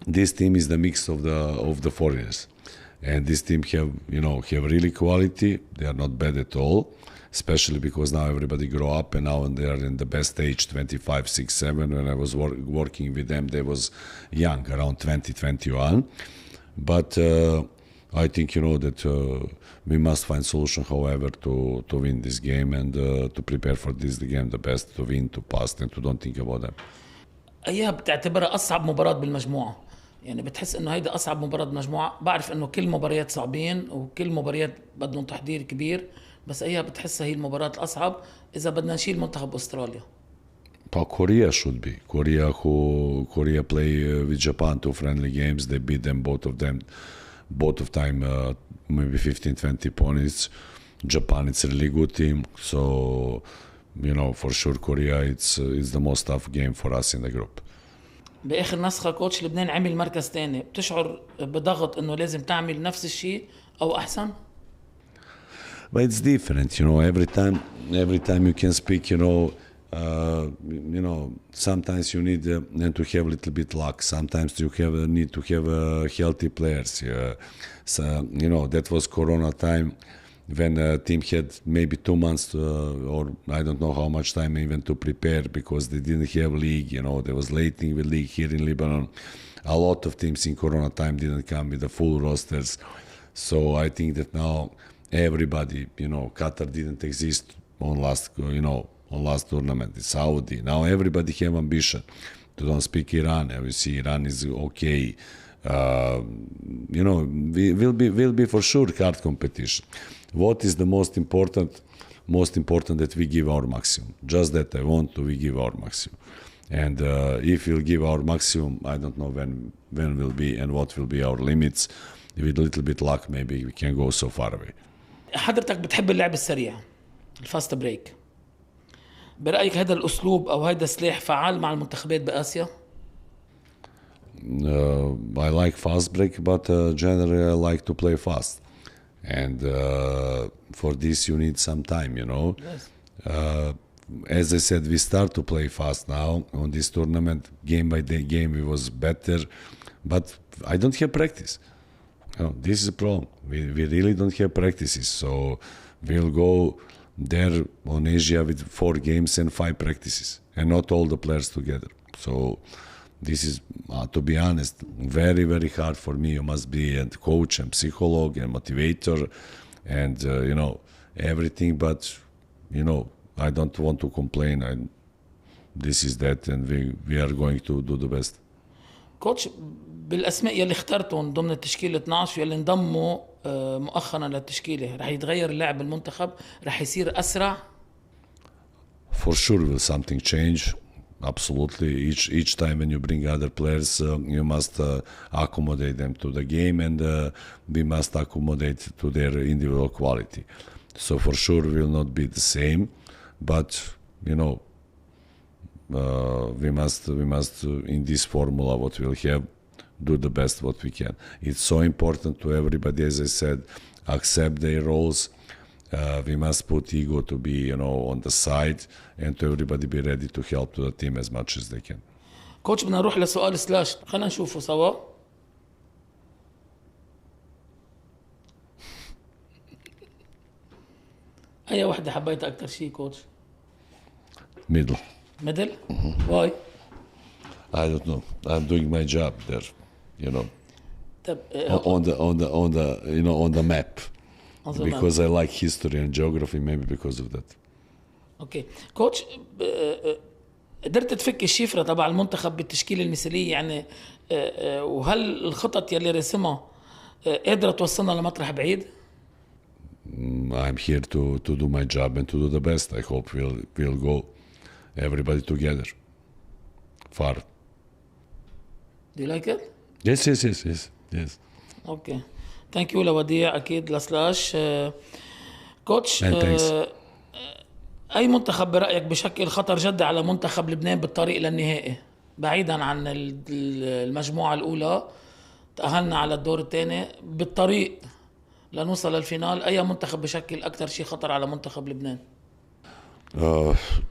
B: this team is the mix of the foreigners, and this team have really quality. They are not bad at all, especially because now everybody grow up, and now they are in the best age, 25, 6, 7. When I was working with them, they was young, around 20, 21. But I think that we must find solution, however, to win this game, and to prepare for this game the best, to win, to pass, and to don't think about them.
A: أيها بتعتبرها أصعب مباراة بالمجموعة؟ يعني بتحس إنه هيدا أصعب مباراة بالمجموعة؟ بعرف إنه كل مباريات صعبين وكل مباريات بدهم تحضير كبير، بس أيها بتحسها هي المباراة الأصعب إذا بدنا نشيل منتخب أستراليا؟
B: Korea should be. Korea play with Japan 2 friendly games. They beat them both of time, maybe 15, 20 points. Japan, it's a really good team. So, for sure, Korea, it's the most tough game for us in the group.
A: باخر نسخه كوتش لبنان عمل مركز تاني، بتشعر بضغط انه لازم تعمل نفس الشيء او احسن؟
B: But it's different, every time you can speak, sometimes you need to have a little bit luck. Sometimes you need to have healthy players. So, that was Corona time when the team had maybe 2 months or I don't know how much time even to prepare because they didn't have league. There was late in the league here in Lebanon. A lot of teams in Corona time didn't come with the full rosters. So I think that now everybody, Qatar didn't exist on last tournament. It's Saudi. Now everybody have ambition. To don't speak Iran. We see Iran is okay. Will be for sure hard competition. What is the most important? Most important that we give our maximum. Just that I want to we give our maximum. And if we'll give our maximum, I don't know when will be and what will be our limits. With a little bit luck, maybe we can go so far away.
A: حضرتك بتحب اللعب السريع، الفاست بريك. برأيك هذا الأسلوب أو هذا السلاح فعال مع المنتخبات بآسيا؟
B: I like fast break, but generally I like to play fast. And for this you need some time,
A: Yes.
B: As I said, we start to play fast now on this tournament. Game by day game it was better, but I don't have practice. This is a problem. We really don't have practices. So we'll go there on Asia with 4 games and 5 practices, and not all the players together. So this is, to be honest, very, very hard for me. You must be a coach and psychologist and motivator and, everything. But, I don't want to complain. This is that, and we are going to do the best.
A: كوتش، بالأسماء يلي اخترتهم ضمن التشكيلة 12 يلي انضموا مؤخرا للتشكيلة، رح يتغير اللعب بالمنتخب؟ رح يصير أسرع؟
B: For sure will something change. Absolutely. Each time when you bring other players, you must accommodate them to the game, and we must accommodate to their individual quality. So for sure will not be the same, but we must in this formula what we'll have, do the best what we can. It's so important to everybody, as I said, accept their roles. We must put ego to be, on the side, and to everybody be ready to help to the team as much as they can.
A: كوتش، بدنا نروح لسؤال سلاش، خلينا نشوفه سوا. أي وحدة حبيتها أكتر شيء كوتش؟
B: Middle.
A: ميدل؟ واي؟
B: I don't know. I'm doing my job there,
A: طب
B: on the map. Because I like history and geography, maybe because of that.
A: اوكي كوتش، قدرت تفك الشفرة تبع المنتخب بالتشكيلة المثالية يعني، وهل الخطط يلي رسمها قادرة توصلنا لمطرح بعيد؟
B: I'm here to do my job and to do the best. I hope we'll go everybody together far.
A: Do you like it?
B: Yes.
A: اوكي. ثانك يو لوديع، اكيد لسلاش. كوتش، اي منتخب برايك بشكل خطر جدي على منتخب لبنان بالطريق للنهائي، بعيدا عن المجموعه الاولى تاهلنا على الدور الثاني، بالطريق لنوصل للفينال، اي منتخب بشكل اكثر شيء خطر على منتخب لبنان؟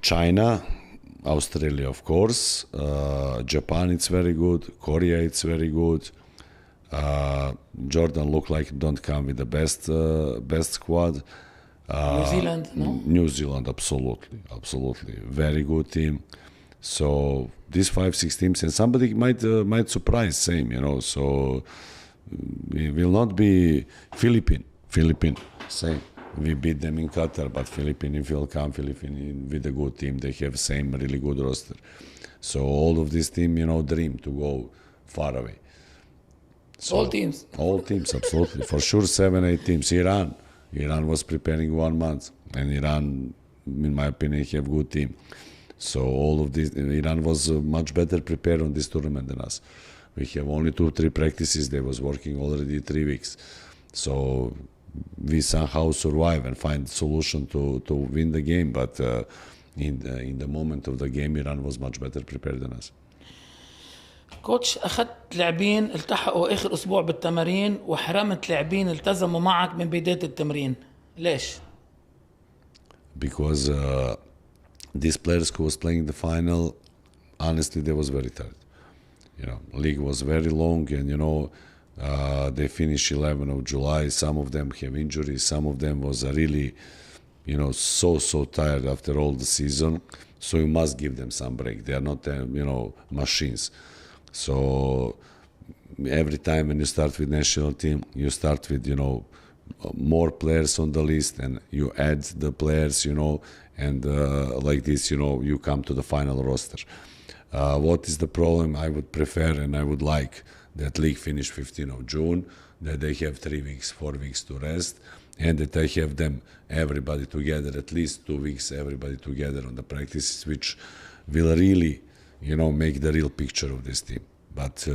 B: China, Australia of course, Japan it's very good, Korea it's very good. Jordan look like don't come with the best squad.
A: New Zealand, no?
B: New Zealand, absolutely, very good team. So these 5-6 teams, and somebody might surprise, same, So we will not be Philippine, same. We beat them in Qatar, but Philippines, if you'll come, Philippines with a good team, they have same really good roster. So all of this team, dream to go far away. So, all teams, absolutely. For sure, 7-8 teams. Iran was preparing 1 month, and Iran, in my opinion, have good team. So all of this, Iran was much better prepared on this tournament than us. We have only 2-3 practices. They was working already 3 weeks. So we somehow survive and find a solution to win the game. But in the moment of the game, Iran was much better prepared than us.
A: كوتش، أخذت لاعبين التحقوا آخر أسبوع بالتمارين وحرمت لاعبين التزموا معك من بداية التمرين، ليش؟
B: Because these players who was playing the final, honestly, they was very tired. You know, league was very long, and you know, they finished 11 of July. Some of them have injuries. Some of them was really, you know, so tired after all the season. So you must give them some break. They are not, you know, machines. So every time when you start with national team, you start with, you know, more players on the list, and you add the players, you know, and like this, you know, you come to the final roster. What is the problem? I would prefer and I would like that league finish 15 of June, that they have 3 weeks, 4 weeks to rest, and that I have them, everybody together, at least 2 weeks, everybody together on the practices, which will really, you know, make the real picture of this team. But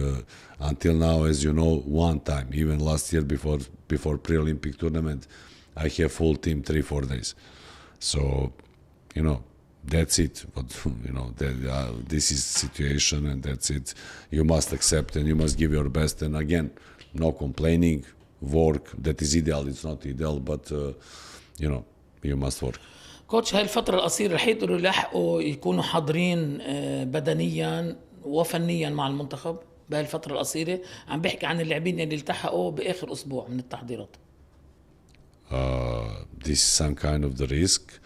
B: until now, as you know, one time, even last year before pre-Olympic tournament, I have full team 3-4 days. So, you know, that's it. But, you know, this is situation, and that's it. You must accept and you must give your best. And again, no complaining, work. That is ideal. It's not ideal, but, you know, you must work.
A: كوتش، هاي الفترة القصيرة رح يقدروا يلحقوا يكونوا حاضرين بدنيا وفنيا مع المنتخب بهاي الفترة القصيرة؟ عم بحكي عن اللاعبين اللي التحقوا بآخر أسبوع من التحضيرات.
B: This is some kind of the risk.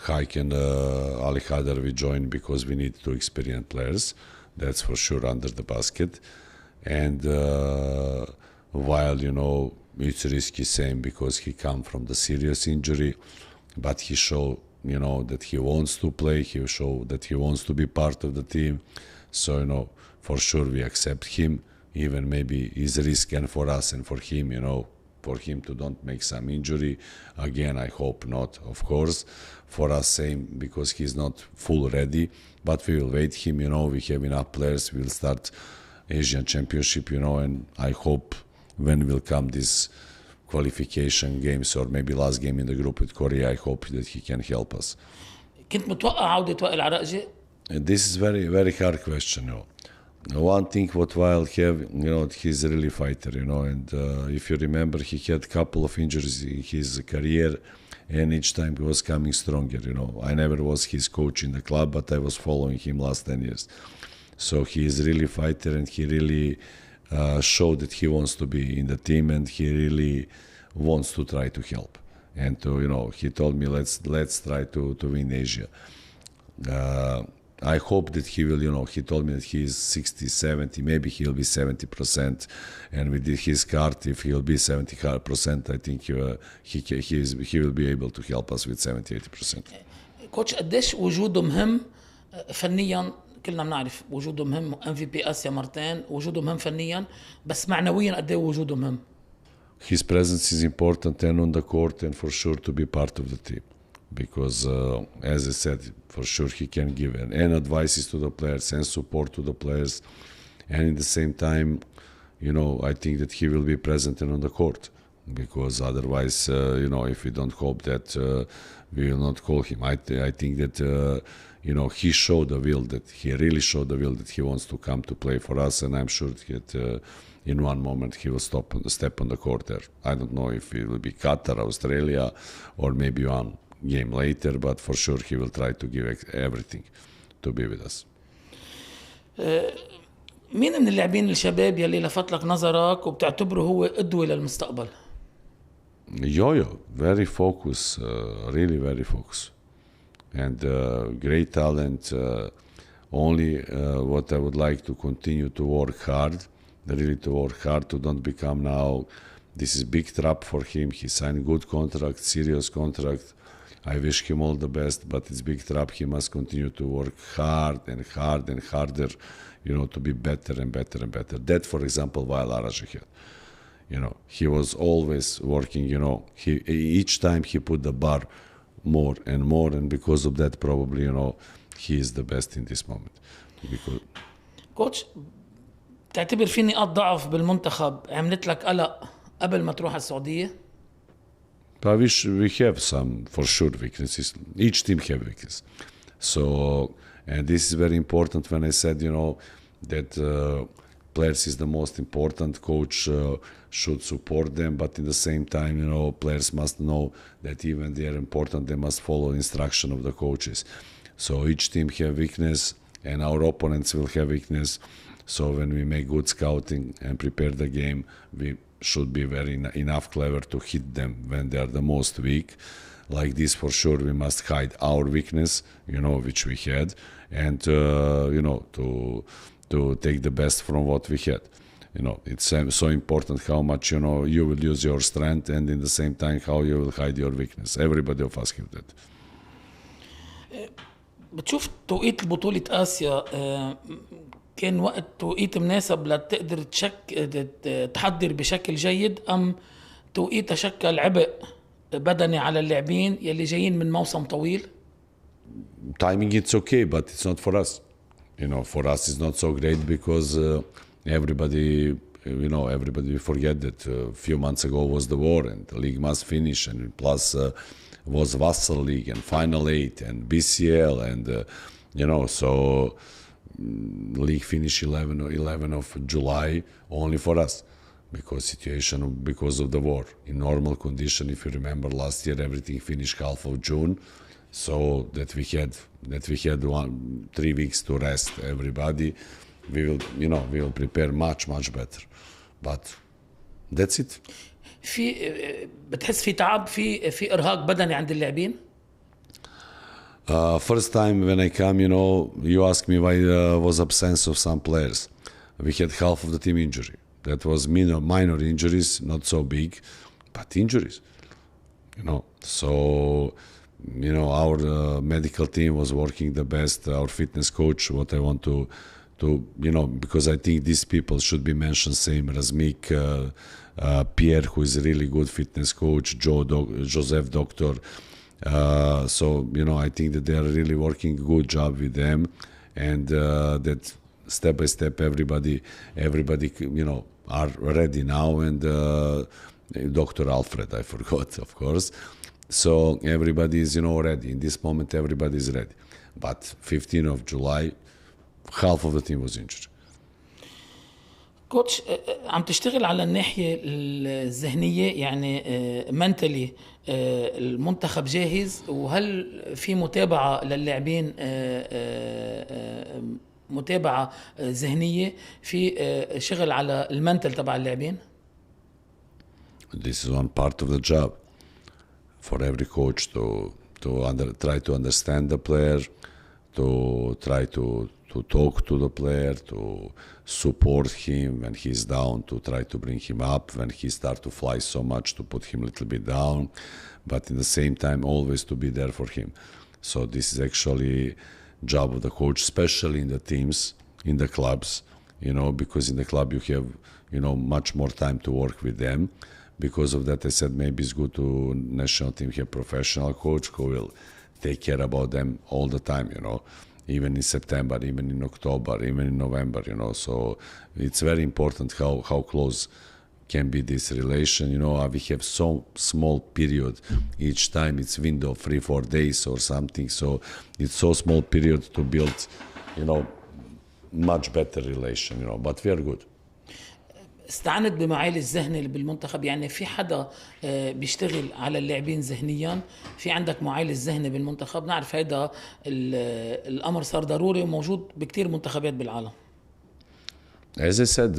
B: Haik and Ali Hadar we joined because we need 2 experienced players. That's for sure under the basket. And while, you know, it's risky same because he come from the serious injury, but he show, you know, that he wants to play. He show that he wants to be part of the team. So, you know, for sure we accept him. Even maybe is risk and for us and for him, you know, for him to don't make some injury. Again, I hope not, of course. For us, same, because he's not full ready. But we will wait him, you know, we have enough players. We'll start Asian Championship, you know, and I hope when will come this qualification games or maybe last game in the group with Korea, I hope that he can help us.
A: كنت متوقع عودة وائل عراقجي؟
B: This is very hard question, you know. One thing what Weil have, you know, he's a really fighter, you know, and if you remember, he had a couple of injuries in his career, and each time he was coming stronger, you know. I never was his coach in the club, but I was following him last 10 years. So he is really fighter, and he really showed that he wants to be in the team, and he really wants to try to help. And to, you know, he told me, let's try to win Asia. I hope that he will, you know, he told me that he is 60, 70, maybe he'll be 70%. And with his card, if he'll be 70%, I think he will be able to help us with 70, 80%.
A: كوتش، قديش وجوده مهم فنيا؟ كلنا بنعرف وجوده مهم، MVP آسيا مرتين، وجوده مهم فنيا، بس معنويا قديه وجوده مهم؟
B: His presence is important and on the court and for sure to be part of the team. Because, as I said, for sure he can give and advices to the players and support to the players. And at the same time, you know, I think that he will be present and on the court. Because otherwise, you know, if we don't hope that we will not call him. I think that, you know, he showed the will, that he really showed the will that he wants to come to play for us. And I'm sure that in one moment he will step on the court there. I don't know if it will be Qatar, Australia, or maybe one game later, but for sure he will try to give everything to be with us.
A: مين من اللاعبين الشباب يلي لفت لك نظرك وبتعتبره هو قدوة للمستقبل؟
B: Yo-Yo, very focused, really very focused, and great talent. Only what I would like to continue to work hard, really to work hard to don't become now. This is big trap for him. He signed good contract, serious contract. I wish him all the best, but it's big trap. He must continue to work hard and harder, you know, to be better and better and better. That, for example, while Araji had, you know, he was always working, you know, each time he put the bar more, and because of that, probably, you know, he is the best in this moment. Because...
A: Coach, تعتبر في نقاط ضعف بالمنتخب عملت لك قلق قبل ما تروح السعودية؟
B: But we have some, for sure, weaknesses. Each team have weaknesses. So, and this is very important when I said, that players is the most important. Coach should support them, but in the same time, players must know that even they are important, they must follow instruction of the coaches. So each team have weakness, and our opponents will have weakness. So when we make good scouting and prepare the game, we should be very enough clever to hit them when they are the most weak. Like this, for sure, we must hide our weakness, which we had, and to take the best from what we had. It's so important how much you will use your strength, and in the same time how you will hide your weakness. Everybody of us have that.
A: بتشوف توقيت بطولة آسيا كان وقت توقيت مناسب لتقدر تحضر بشكل جيد، أم توقيت شكل عبء بدني على اللاعبين يلي جايين من موسم طويل؟
B: Timing it's okay, but it's not for us. For us it's not so great because everybody forget that a few months ago was the war and the league must finish, and plus was Vassal League and Final 8 and BCL and so league finish 11 of July only for us because of the war. In normal condition, if you remember last year, everything finished half of June, so that we had 3 weeks to rest everybody. We will prepare much better, but that's it.
A: بتحس في تعب في ارهاق بدني عند اللاعبين؟
B: First time when I come, you ask me why was absence of some players. We had half of the team injury. That was minor injuries, not so big, but injuries. So our medical team was working the best. Our fitness coach, what I want to because I think these people should be mentioned, same Razmik, Pierre, who is a really good fitness coach, Joseph Doctor. So I think that they are really working a good job with them, and that step by step everybody are ready now, and Dr. Alfred I forgot, of course. So everybody is ready. In this moment everybody is ready, but 15th of July half of the team was injured.
A: كوتش، عم تشتغل على الناحية الذهنية، يعني منتلي المنتخب جاهز، وهل في متابعة للاعبين، متابعة ذهنية في شغل على المنتل تبع اللاعبين؟
B: This is one part of the job for every coach to try to understand the player, to try to talk to the player, to support him when he's down, to try to bring him up when he starts to fly so much, to put him a little bit down, but in the same time always to be there for him. So this is actually job of the coach, especially in the teams, in the clubs, because in the club you have much more time to work with them. Because of that I said maybe it's good to national team have professional coach who will take care about them all the time, even in September, even in October, even in November, so it's very important how close can be this relation. We have so small period each time, it's window 3-4 days or something, so it's so small period to build much better relation, but we are good.
A: استعنت بمعالج ذهني بالمنتخب، يعني في حدا بيشتغل على اللاعبين ذهنيا، في عندك معالج ذهني بالمنتخب؟ نعرف هذا الامر صار ضروري وموجود بكتير منتخبات بالعالم.
B: As I said,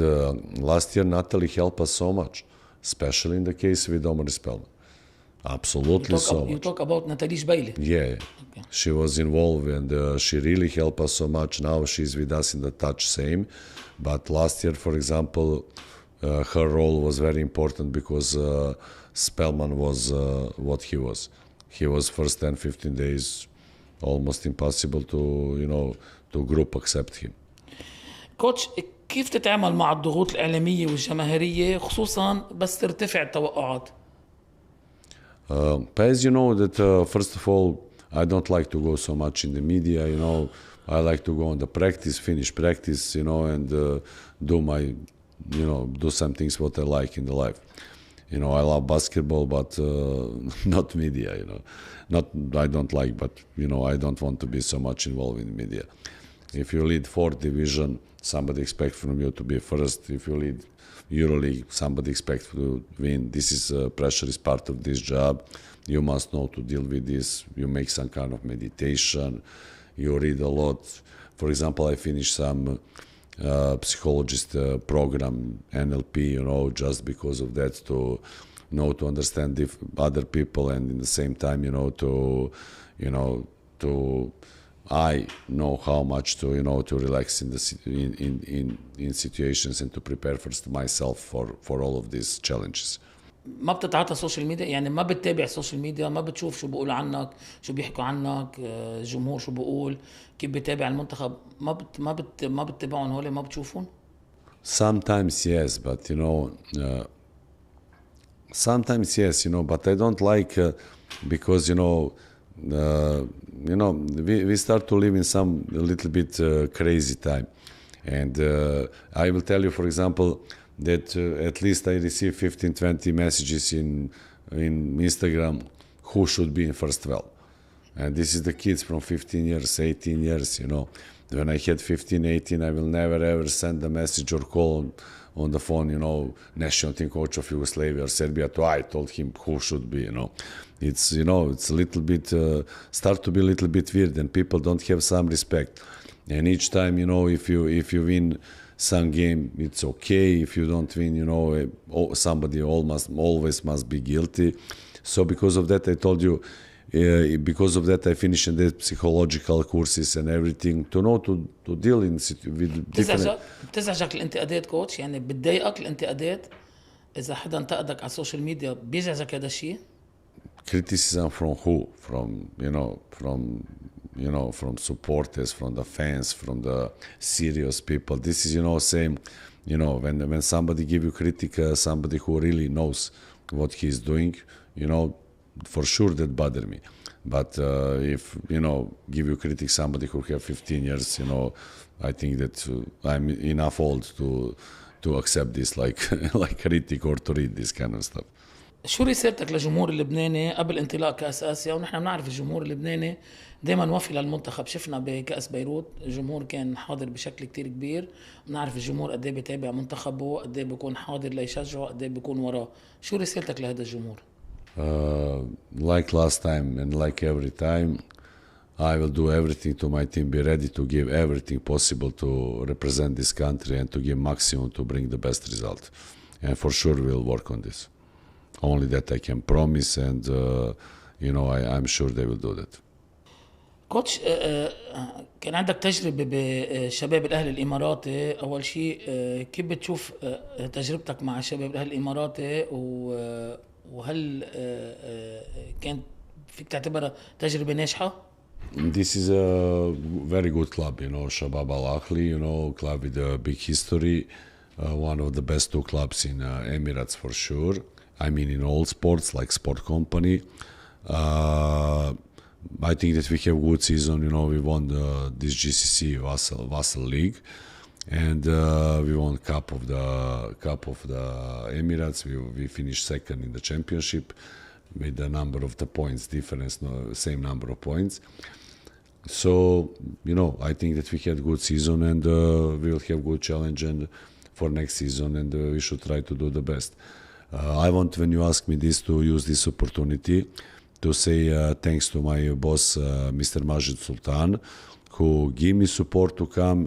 B: last year Natalie helped us so much, especially in the case with Omar Spellman. Absolutely so much.
A: You talk about Natalie Bailey.
B: Yeah, okay. She was involved and she really helped us so much. Now she's with us in the touch, same. But last year, for example, her role was very important because Spellman was what he was. He was first 10-15 days almost impossible to group accept him.
A: كوتش، كيف تتعامل مع الضغوط الإعلامية والجماهيرية خصوصا بس ترتفع التوقعات؟
B: As you know that first of all, I don't like to go so much in the media, I like to go on the practice, finish practice, and do some things what I like in the life. You know, I love basketball, but not media, you know. Not, I don't like, but, you know, I don't want to be so much involved in media. If you lead fourth division, somebody expects from you to be first. If you lead EuroLeague, somebody expects to win. This is pressure is part of this job. You must know to deal with this. You make some kind of meditation. You read a lot. For example, I finished some psychologist program, NLP, you know, just because of that, to know to understand other people, and in the same time, you know, to I know how much to, you know, to relax in situations and to prepare first myself for all of these challenges.
A: ما بتتعاطى السوشيال ميديا، يعني ما بتتابع السوشيال ميديا، ما بتشوف شو بيقولوا عنك، شو بيحكوا عنك، الجمهور شو بيقول، كيف بيتابع المنتخب، ما بتتابعهم هول، ما بتشوفهم؟
B: Sometimes yes, but you know, sometimes yes, you know, but I don't like because we start to live in some a little bit crazy time, and I will tell you, for example, that at least I receive 15-20 messages in Instagram who should be in first 12. And this is the kids from 15 years, 18 years, you know. When I had 15, 18, I will never ever send a message or call on the phone, you know, national team coach of Yugoslavia or Serbia. I told him who should be, you know. It's, you know, it's a little bit, start to be a little bit weird, and people don't have some respect. And each time, you know, if you win some game, it's okay. If you don't win, you know, somebody always must be guilty. So because of that, I told you, because of that, I finished the psychological courses and everything to know to deal with different.
A: بتزعجك الانتقادات كوتش؟ يعني بتضايقك الانتقادات إذا حدا انتقدك على السوشيال ميديا؟ بيزعجك هذا الشيء؟
B: Criticism from who? From supporters, from the fans, from the serious people. This is, you know, same, you know, when somebody give you critic, somebody who really knows what he's doing, you know, for sure that bother me. But if, you know, give you critic somebody who have 15 years, you know, I think that I'm enough old to accept this like critic or to read this kind of stuff.
A: شو رسالتك للجمهور اللبناني قبل انطلاق كأس آسيا؟ ونحن بنعرف الجمهور اللبناني دائما وفي للمنتخب، شفنا بكأس بيروت الجمهور كان حاضر بشكل كتير كبير، بنعرف الجمهور قد ايه بيتابع منتخبه، قد ايه بيكون حاضر ليشجعه، قد ايه بيكون وراه. شو رسالتك لهذا الجمهور؟
B: Like last time and like every time, I will do everything to my team, be ready to give everything possible to represent this country and to give maximum to bring the best result. And for sure we'll work on this. Only that I can promise, and you know, I'm sure they will do that.
A: كوتش، كان عندك تجربة بشباب الأهلي الإماراتي. أول شيء كيف بتشوف تجربتك مع شباب الأهلي الإماراتي، وهل كانت فيك تعتبرها تجربة ناجحة؟
B: This is a very good club, you know, Shabab Al Ahly, you know, club with a big history, one of the best two clubs in Emirates for sure. I mean, in all sports, like sport company. I think that we have good season. You know, we won this GCC Vassal League, and we won Cup of the Emirates. We finished second in the championship with the number of the points difference, no, same number of points. So, you know, I think that we had good season, and we will have good challenge and for next season, and we should try to do the best. I want, when you ask me this, to use this opportunity to say thanks to my boss, Mr. Majid Sultan, who give me support to come,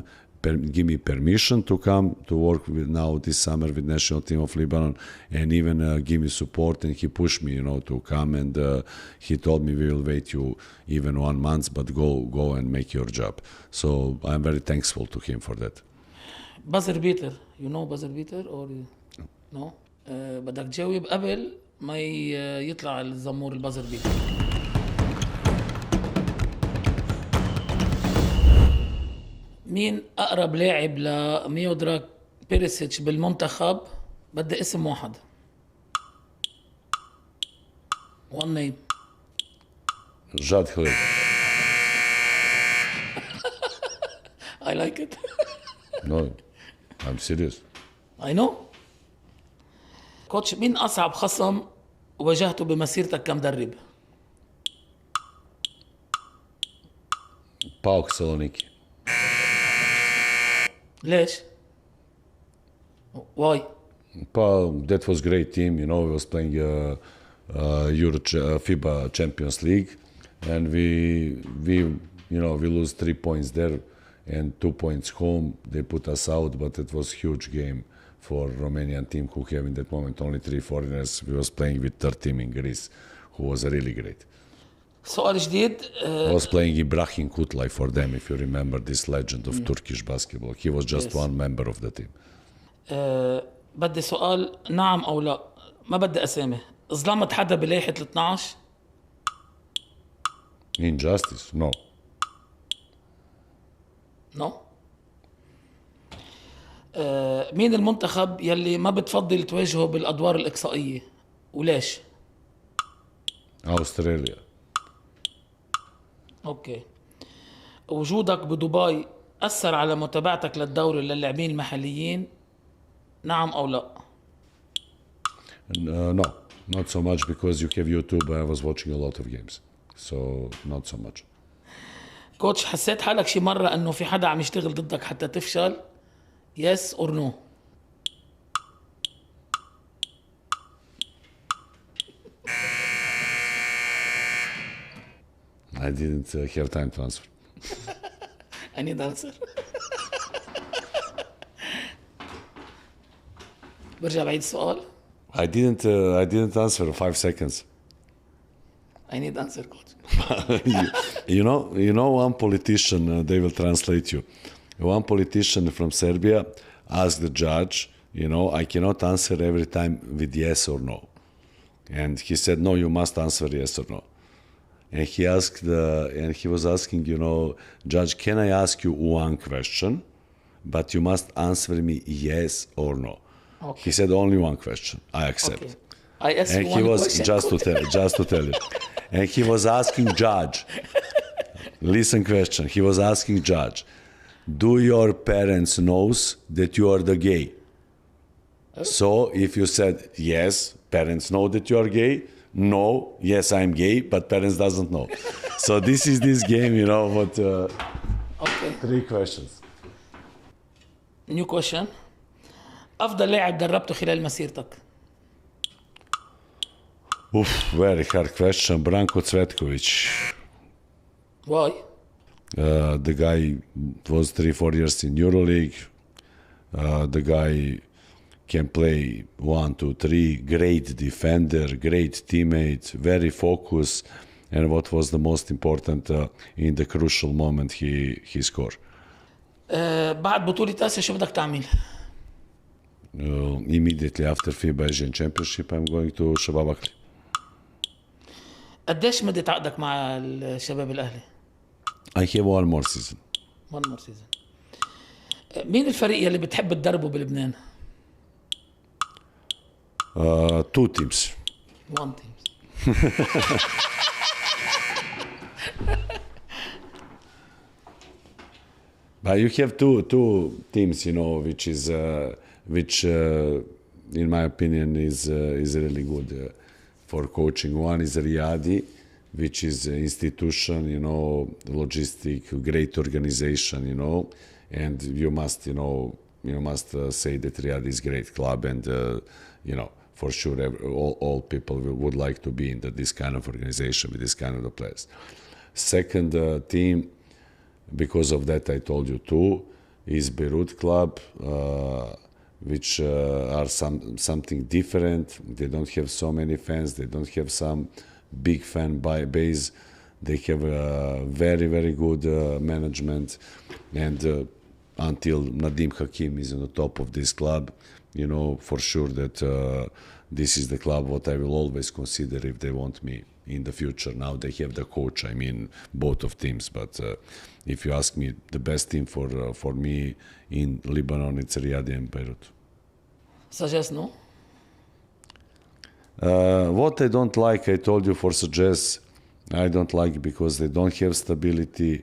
B: give me permission to come to work with now this summer with national team of Lebanon, and even give me support, and he pushed me, you know, to come, and he told me we will wait you even 1 month, but go and make your job. So I'm very thankful to him for that.
A: buzzer beater, you know buzzer beater or no? بدك تجاوب قبل ما يطلع الزمور البازر بيتر. مين أقرب لاعب لميودراغ بيريسيتش بالمنتخب؟ بدي اسم واحد. One name.
B: وجهاد خليل.
A: I like it.
B: No, I'm serious.
A: I know. كوتش، مين أصعب خصم واجهته بمسيرتك كمدرب؟
B: PAOK Saloniki.
A: ليش؟ واي؟
B: That was great team. You know, we was playing FIBA Champions League, and we lose 3 points there and 2 points home. They put us out, but it was huge game for Romanian team who have in that moment only 3 foreigners. We was playing with third team in Greece, who was really great.
A: سؤال جديد.
B: I was playing Ibrahim Kutlay for them, if you remember this legend of Turkish basketball. He was just one member of the team.
A: بدي سؤال نعم أو لا، ما بدي أسامي. ظلمت حدا بلائحة ال 12؟
B: Injustice? No.
A: نو. مين المنتخب يلي ما بتفضل تواجهه بالأدوار الإقصائية وليش؟
B: Australia.
A: أوكي. وجودك بدبي أثر على متابعتك للدوري للاعبين المحليين؟ نعم أو لا؟
B: No, not so much because you have YouTube. I was watching a lot of games, so not so much.
A: كوتش، حسيت حالك شي مرة أنه في حدا عم يشتغل ضدك حتى تفشل؟ Yes or no?
B: I didn't have time to answer.
A: I need answer. برجع بعيد السؤال.
B: I didn't answer 5 seconds.
A: I need answer, coach.
B: you know one politician, they will translate you. One politician from Serbia asked the judge, I cannot answer every time with yes or no. And he said, no, you must answer yes or no. And he was asking, judge, can I ask you one question, but you must answer me yes or no.
A: Okay.
B: He said only one question. I accept.
A: Okay. I asked
B: And
A: you
B: he
A: one
B: was
A: question.
B: just to tell you. And he was asking judge, listen question. He was asking judge, do your parents knows that you are the gay? So if you said yes, parents know that you are gay. No, yes, I'm gay, but parents doesn't know. So this is this game, what
A: Okay.
B: 3 questions.
A: New question. أفضل لاعب دربته خلال مسيرتك؟
B: Very hard question. Branko Cvetkovic.
A: Why?
B: The guy was 3-4 years in EuroLeague. The guy can play 1, 2, 3. Great defender, great teammate, very focused. And what was the most important in the crucial moment he scored.
A: بعد بطولة آسيا شو بدك تعمل؟
B: Immediately after FIBA Asian Championship, I'm going to Shabab Akli.
A: قديش مدة عقدك مع الشباب الأهلي؟
B: I have one more season.
A: One more season. مين الفريق يلي بتحب تدربه بلبنان؟
B: 2 teams.
A: One team.
B: But you have two teams, which in my opinion is really good for coaching. One is Riyadi, which is an institution, logistic, great organization, and you must say that Riyadi is a great club, and for sure all people would like to be in this kind of organization with this kind of the players. Second team, because of that I told you too, is Beirut Club, which are something different. They don't have so many fans. They don't have some big fan base. They have a very, very good management. And until Nadim Hakim is on the top of this club, for sure that this is the club what I will always consider if they want me in the future. Now they have the coach, both of teams. But if you ask me, the best team for me in Lebanon, it's Riyadh and Beirut.
A: Suggest no?
B: What I don't like, I told you for suggest, I don't like because they don't have stability.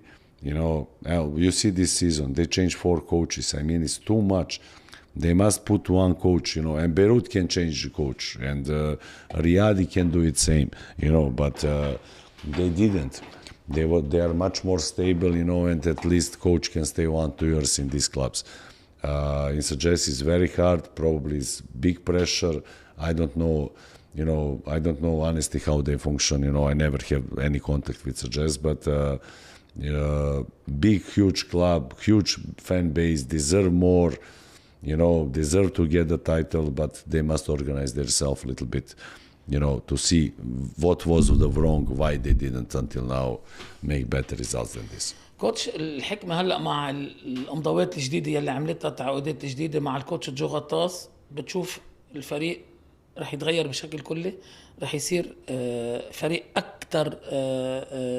B: You see this season, they changed 4 coaches. It's too much. They must put one coach, you know, and Beirut can change the coach, and Riyadh can do it same, you know, but they didn't. They are much more stable, you know, and at least coach can stay 1-2 years in these clubs. In Suggest is very hard, probably is big pressure. I don't know, you know, I don't know honestly how they function, you know, I never have any contact with Suggest, but big, huge club, huge fan base, deserve more, you know, deserve to get the title, but they must organize themselves a little bit, you know, to see what was the wrong, why they didn't until now make better results than this.
A: كوتش الحكمة هلأ مع الأمضاوات الجديدة يلي عملتها تعاقدات جديدة مع الكوتش جو غطاس، بتشوف الفريق رح يتغير بشكل كلي، رح يصير فريق أكتر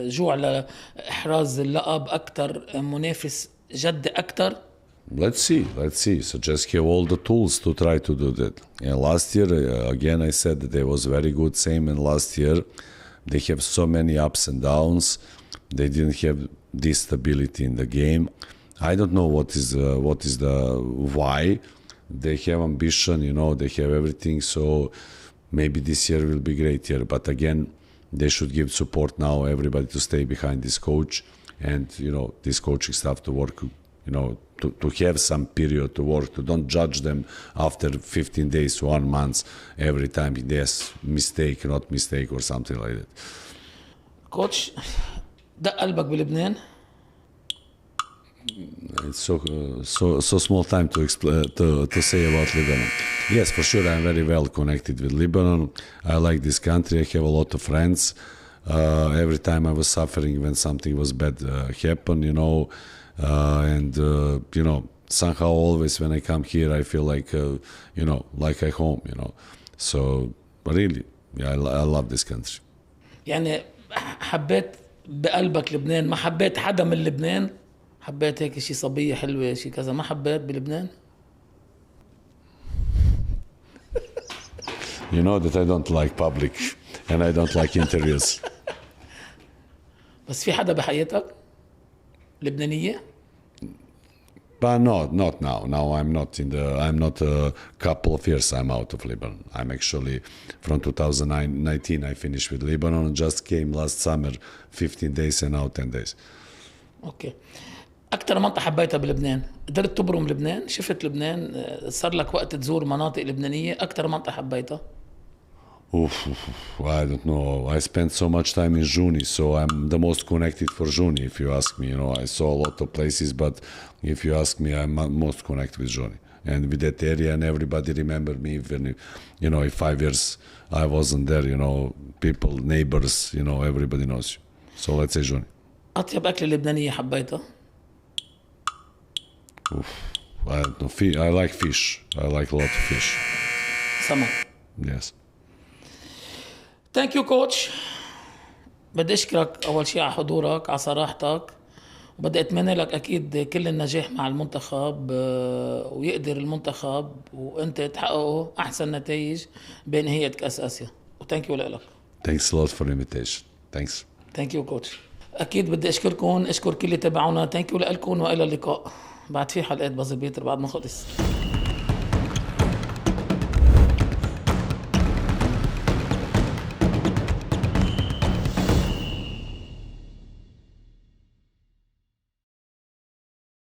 A: جوع لإحراز اللقب، أكتر منافس جد أكتر.
B: Let's see. So just have all the tools to try to do that. And last year, again, I said that they was very good. Same in last year. They have so many ups and downs. They didn't have this stability in the game. I don't know what is the why. They have ambition, you know, they have everything. So maybe this year will be great year. But again, they should give support now, everybody to stay behind this coach and, you know, this coaching staff to work, you know, to have some period to work, to don't judge them after 15 days, 1 month, every time yes, mistake, not mistake or something like that.
A: كوتش دق قلبك بلبنان؟
B: It's so small time to say about Lebanon. Yes, for sure, I'm very well connected with Lebanon. I like this country. I have a lot of friends. Every time I was suffering when something was bad happened, you know, and you know, somehow always when I come here, I feel like you know, like I home, you know. So really, yeah, I love this country.
A: يعني حبيت بقلبك لبنان، ما حبيت حدا من لبنان؟ حبيت هيك شي صبية حلوة شي كذا، ما حبيت بلبنان؟
B: You know that I don't like public and I don't like interviews.
A: بس في حدا بحياتك لبنانية؟
B: But not now. Now I'm not a couple of years I'm out of Lebanon. I'm actually from 2019 I finished with Lebanon and just came last summer 15 days and now 10 days.
A: اوكي. أكتر منطقة حبيتها بلبنان، قدرت تبرم لبنان، شفت لبنان، صار لك وقت تزور مناطق لبنانية، أكتر منطقة حبيتها؟
B: I don't know. I spent so much time in Juni, so I'm the most connected for Juni. If you ask me, you know, I saw a lot of places, but if you ask me, I'm most connected with Juni and with that area. And everybody remember me. Even you know, if 5 years I wasn't there, you know, people, neighbors, you know, everybody knows you. So let's say Juni.
A: أطيب أكلة لبنانية حبيتها؟
B: I don't know. I like fish. I like a lot of fish.
A: سمك.
B: Yes.
A: ثانك يو كوتش. بدي اشكرك اول شيء على حضورك، على صراحتك، وبدي اتمنى لك اكيد كل النجاح مع المنتخب، ويقدر المنتخب وانت تحققوا احسن نتائج بنهاية كاس اسيا. وثانك يو لك.
B: Thanks a lot for the invitation. Thanks.
A: ثانك يو كوتش. اكيد بدي اشكركم، اشكر كل اللي تابعونا. ثانك يو لكم والى اللقاء. بعد في حلقات بازل بيتر بعد ما خلص.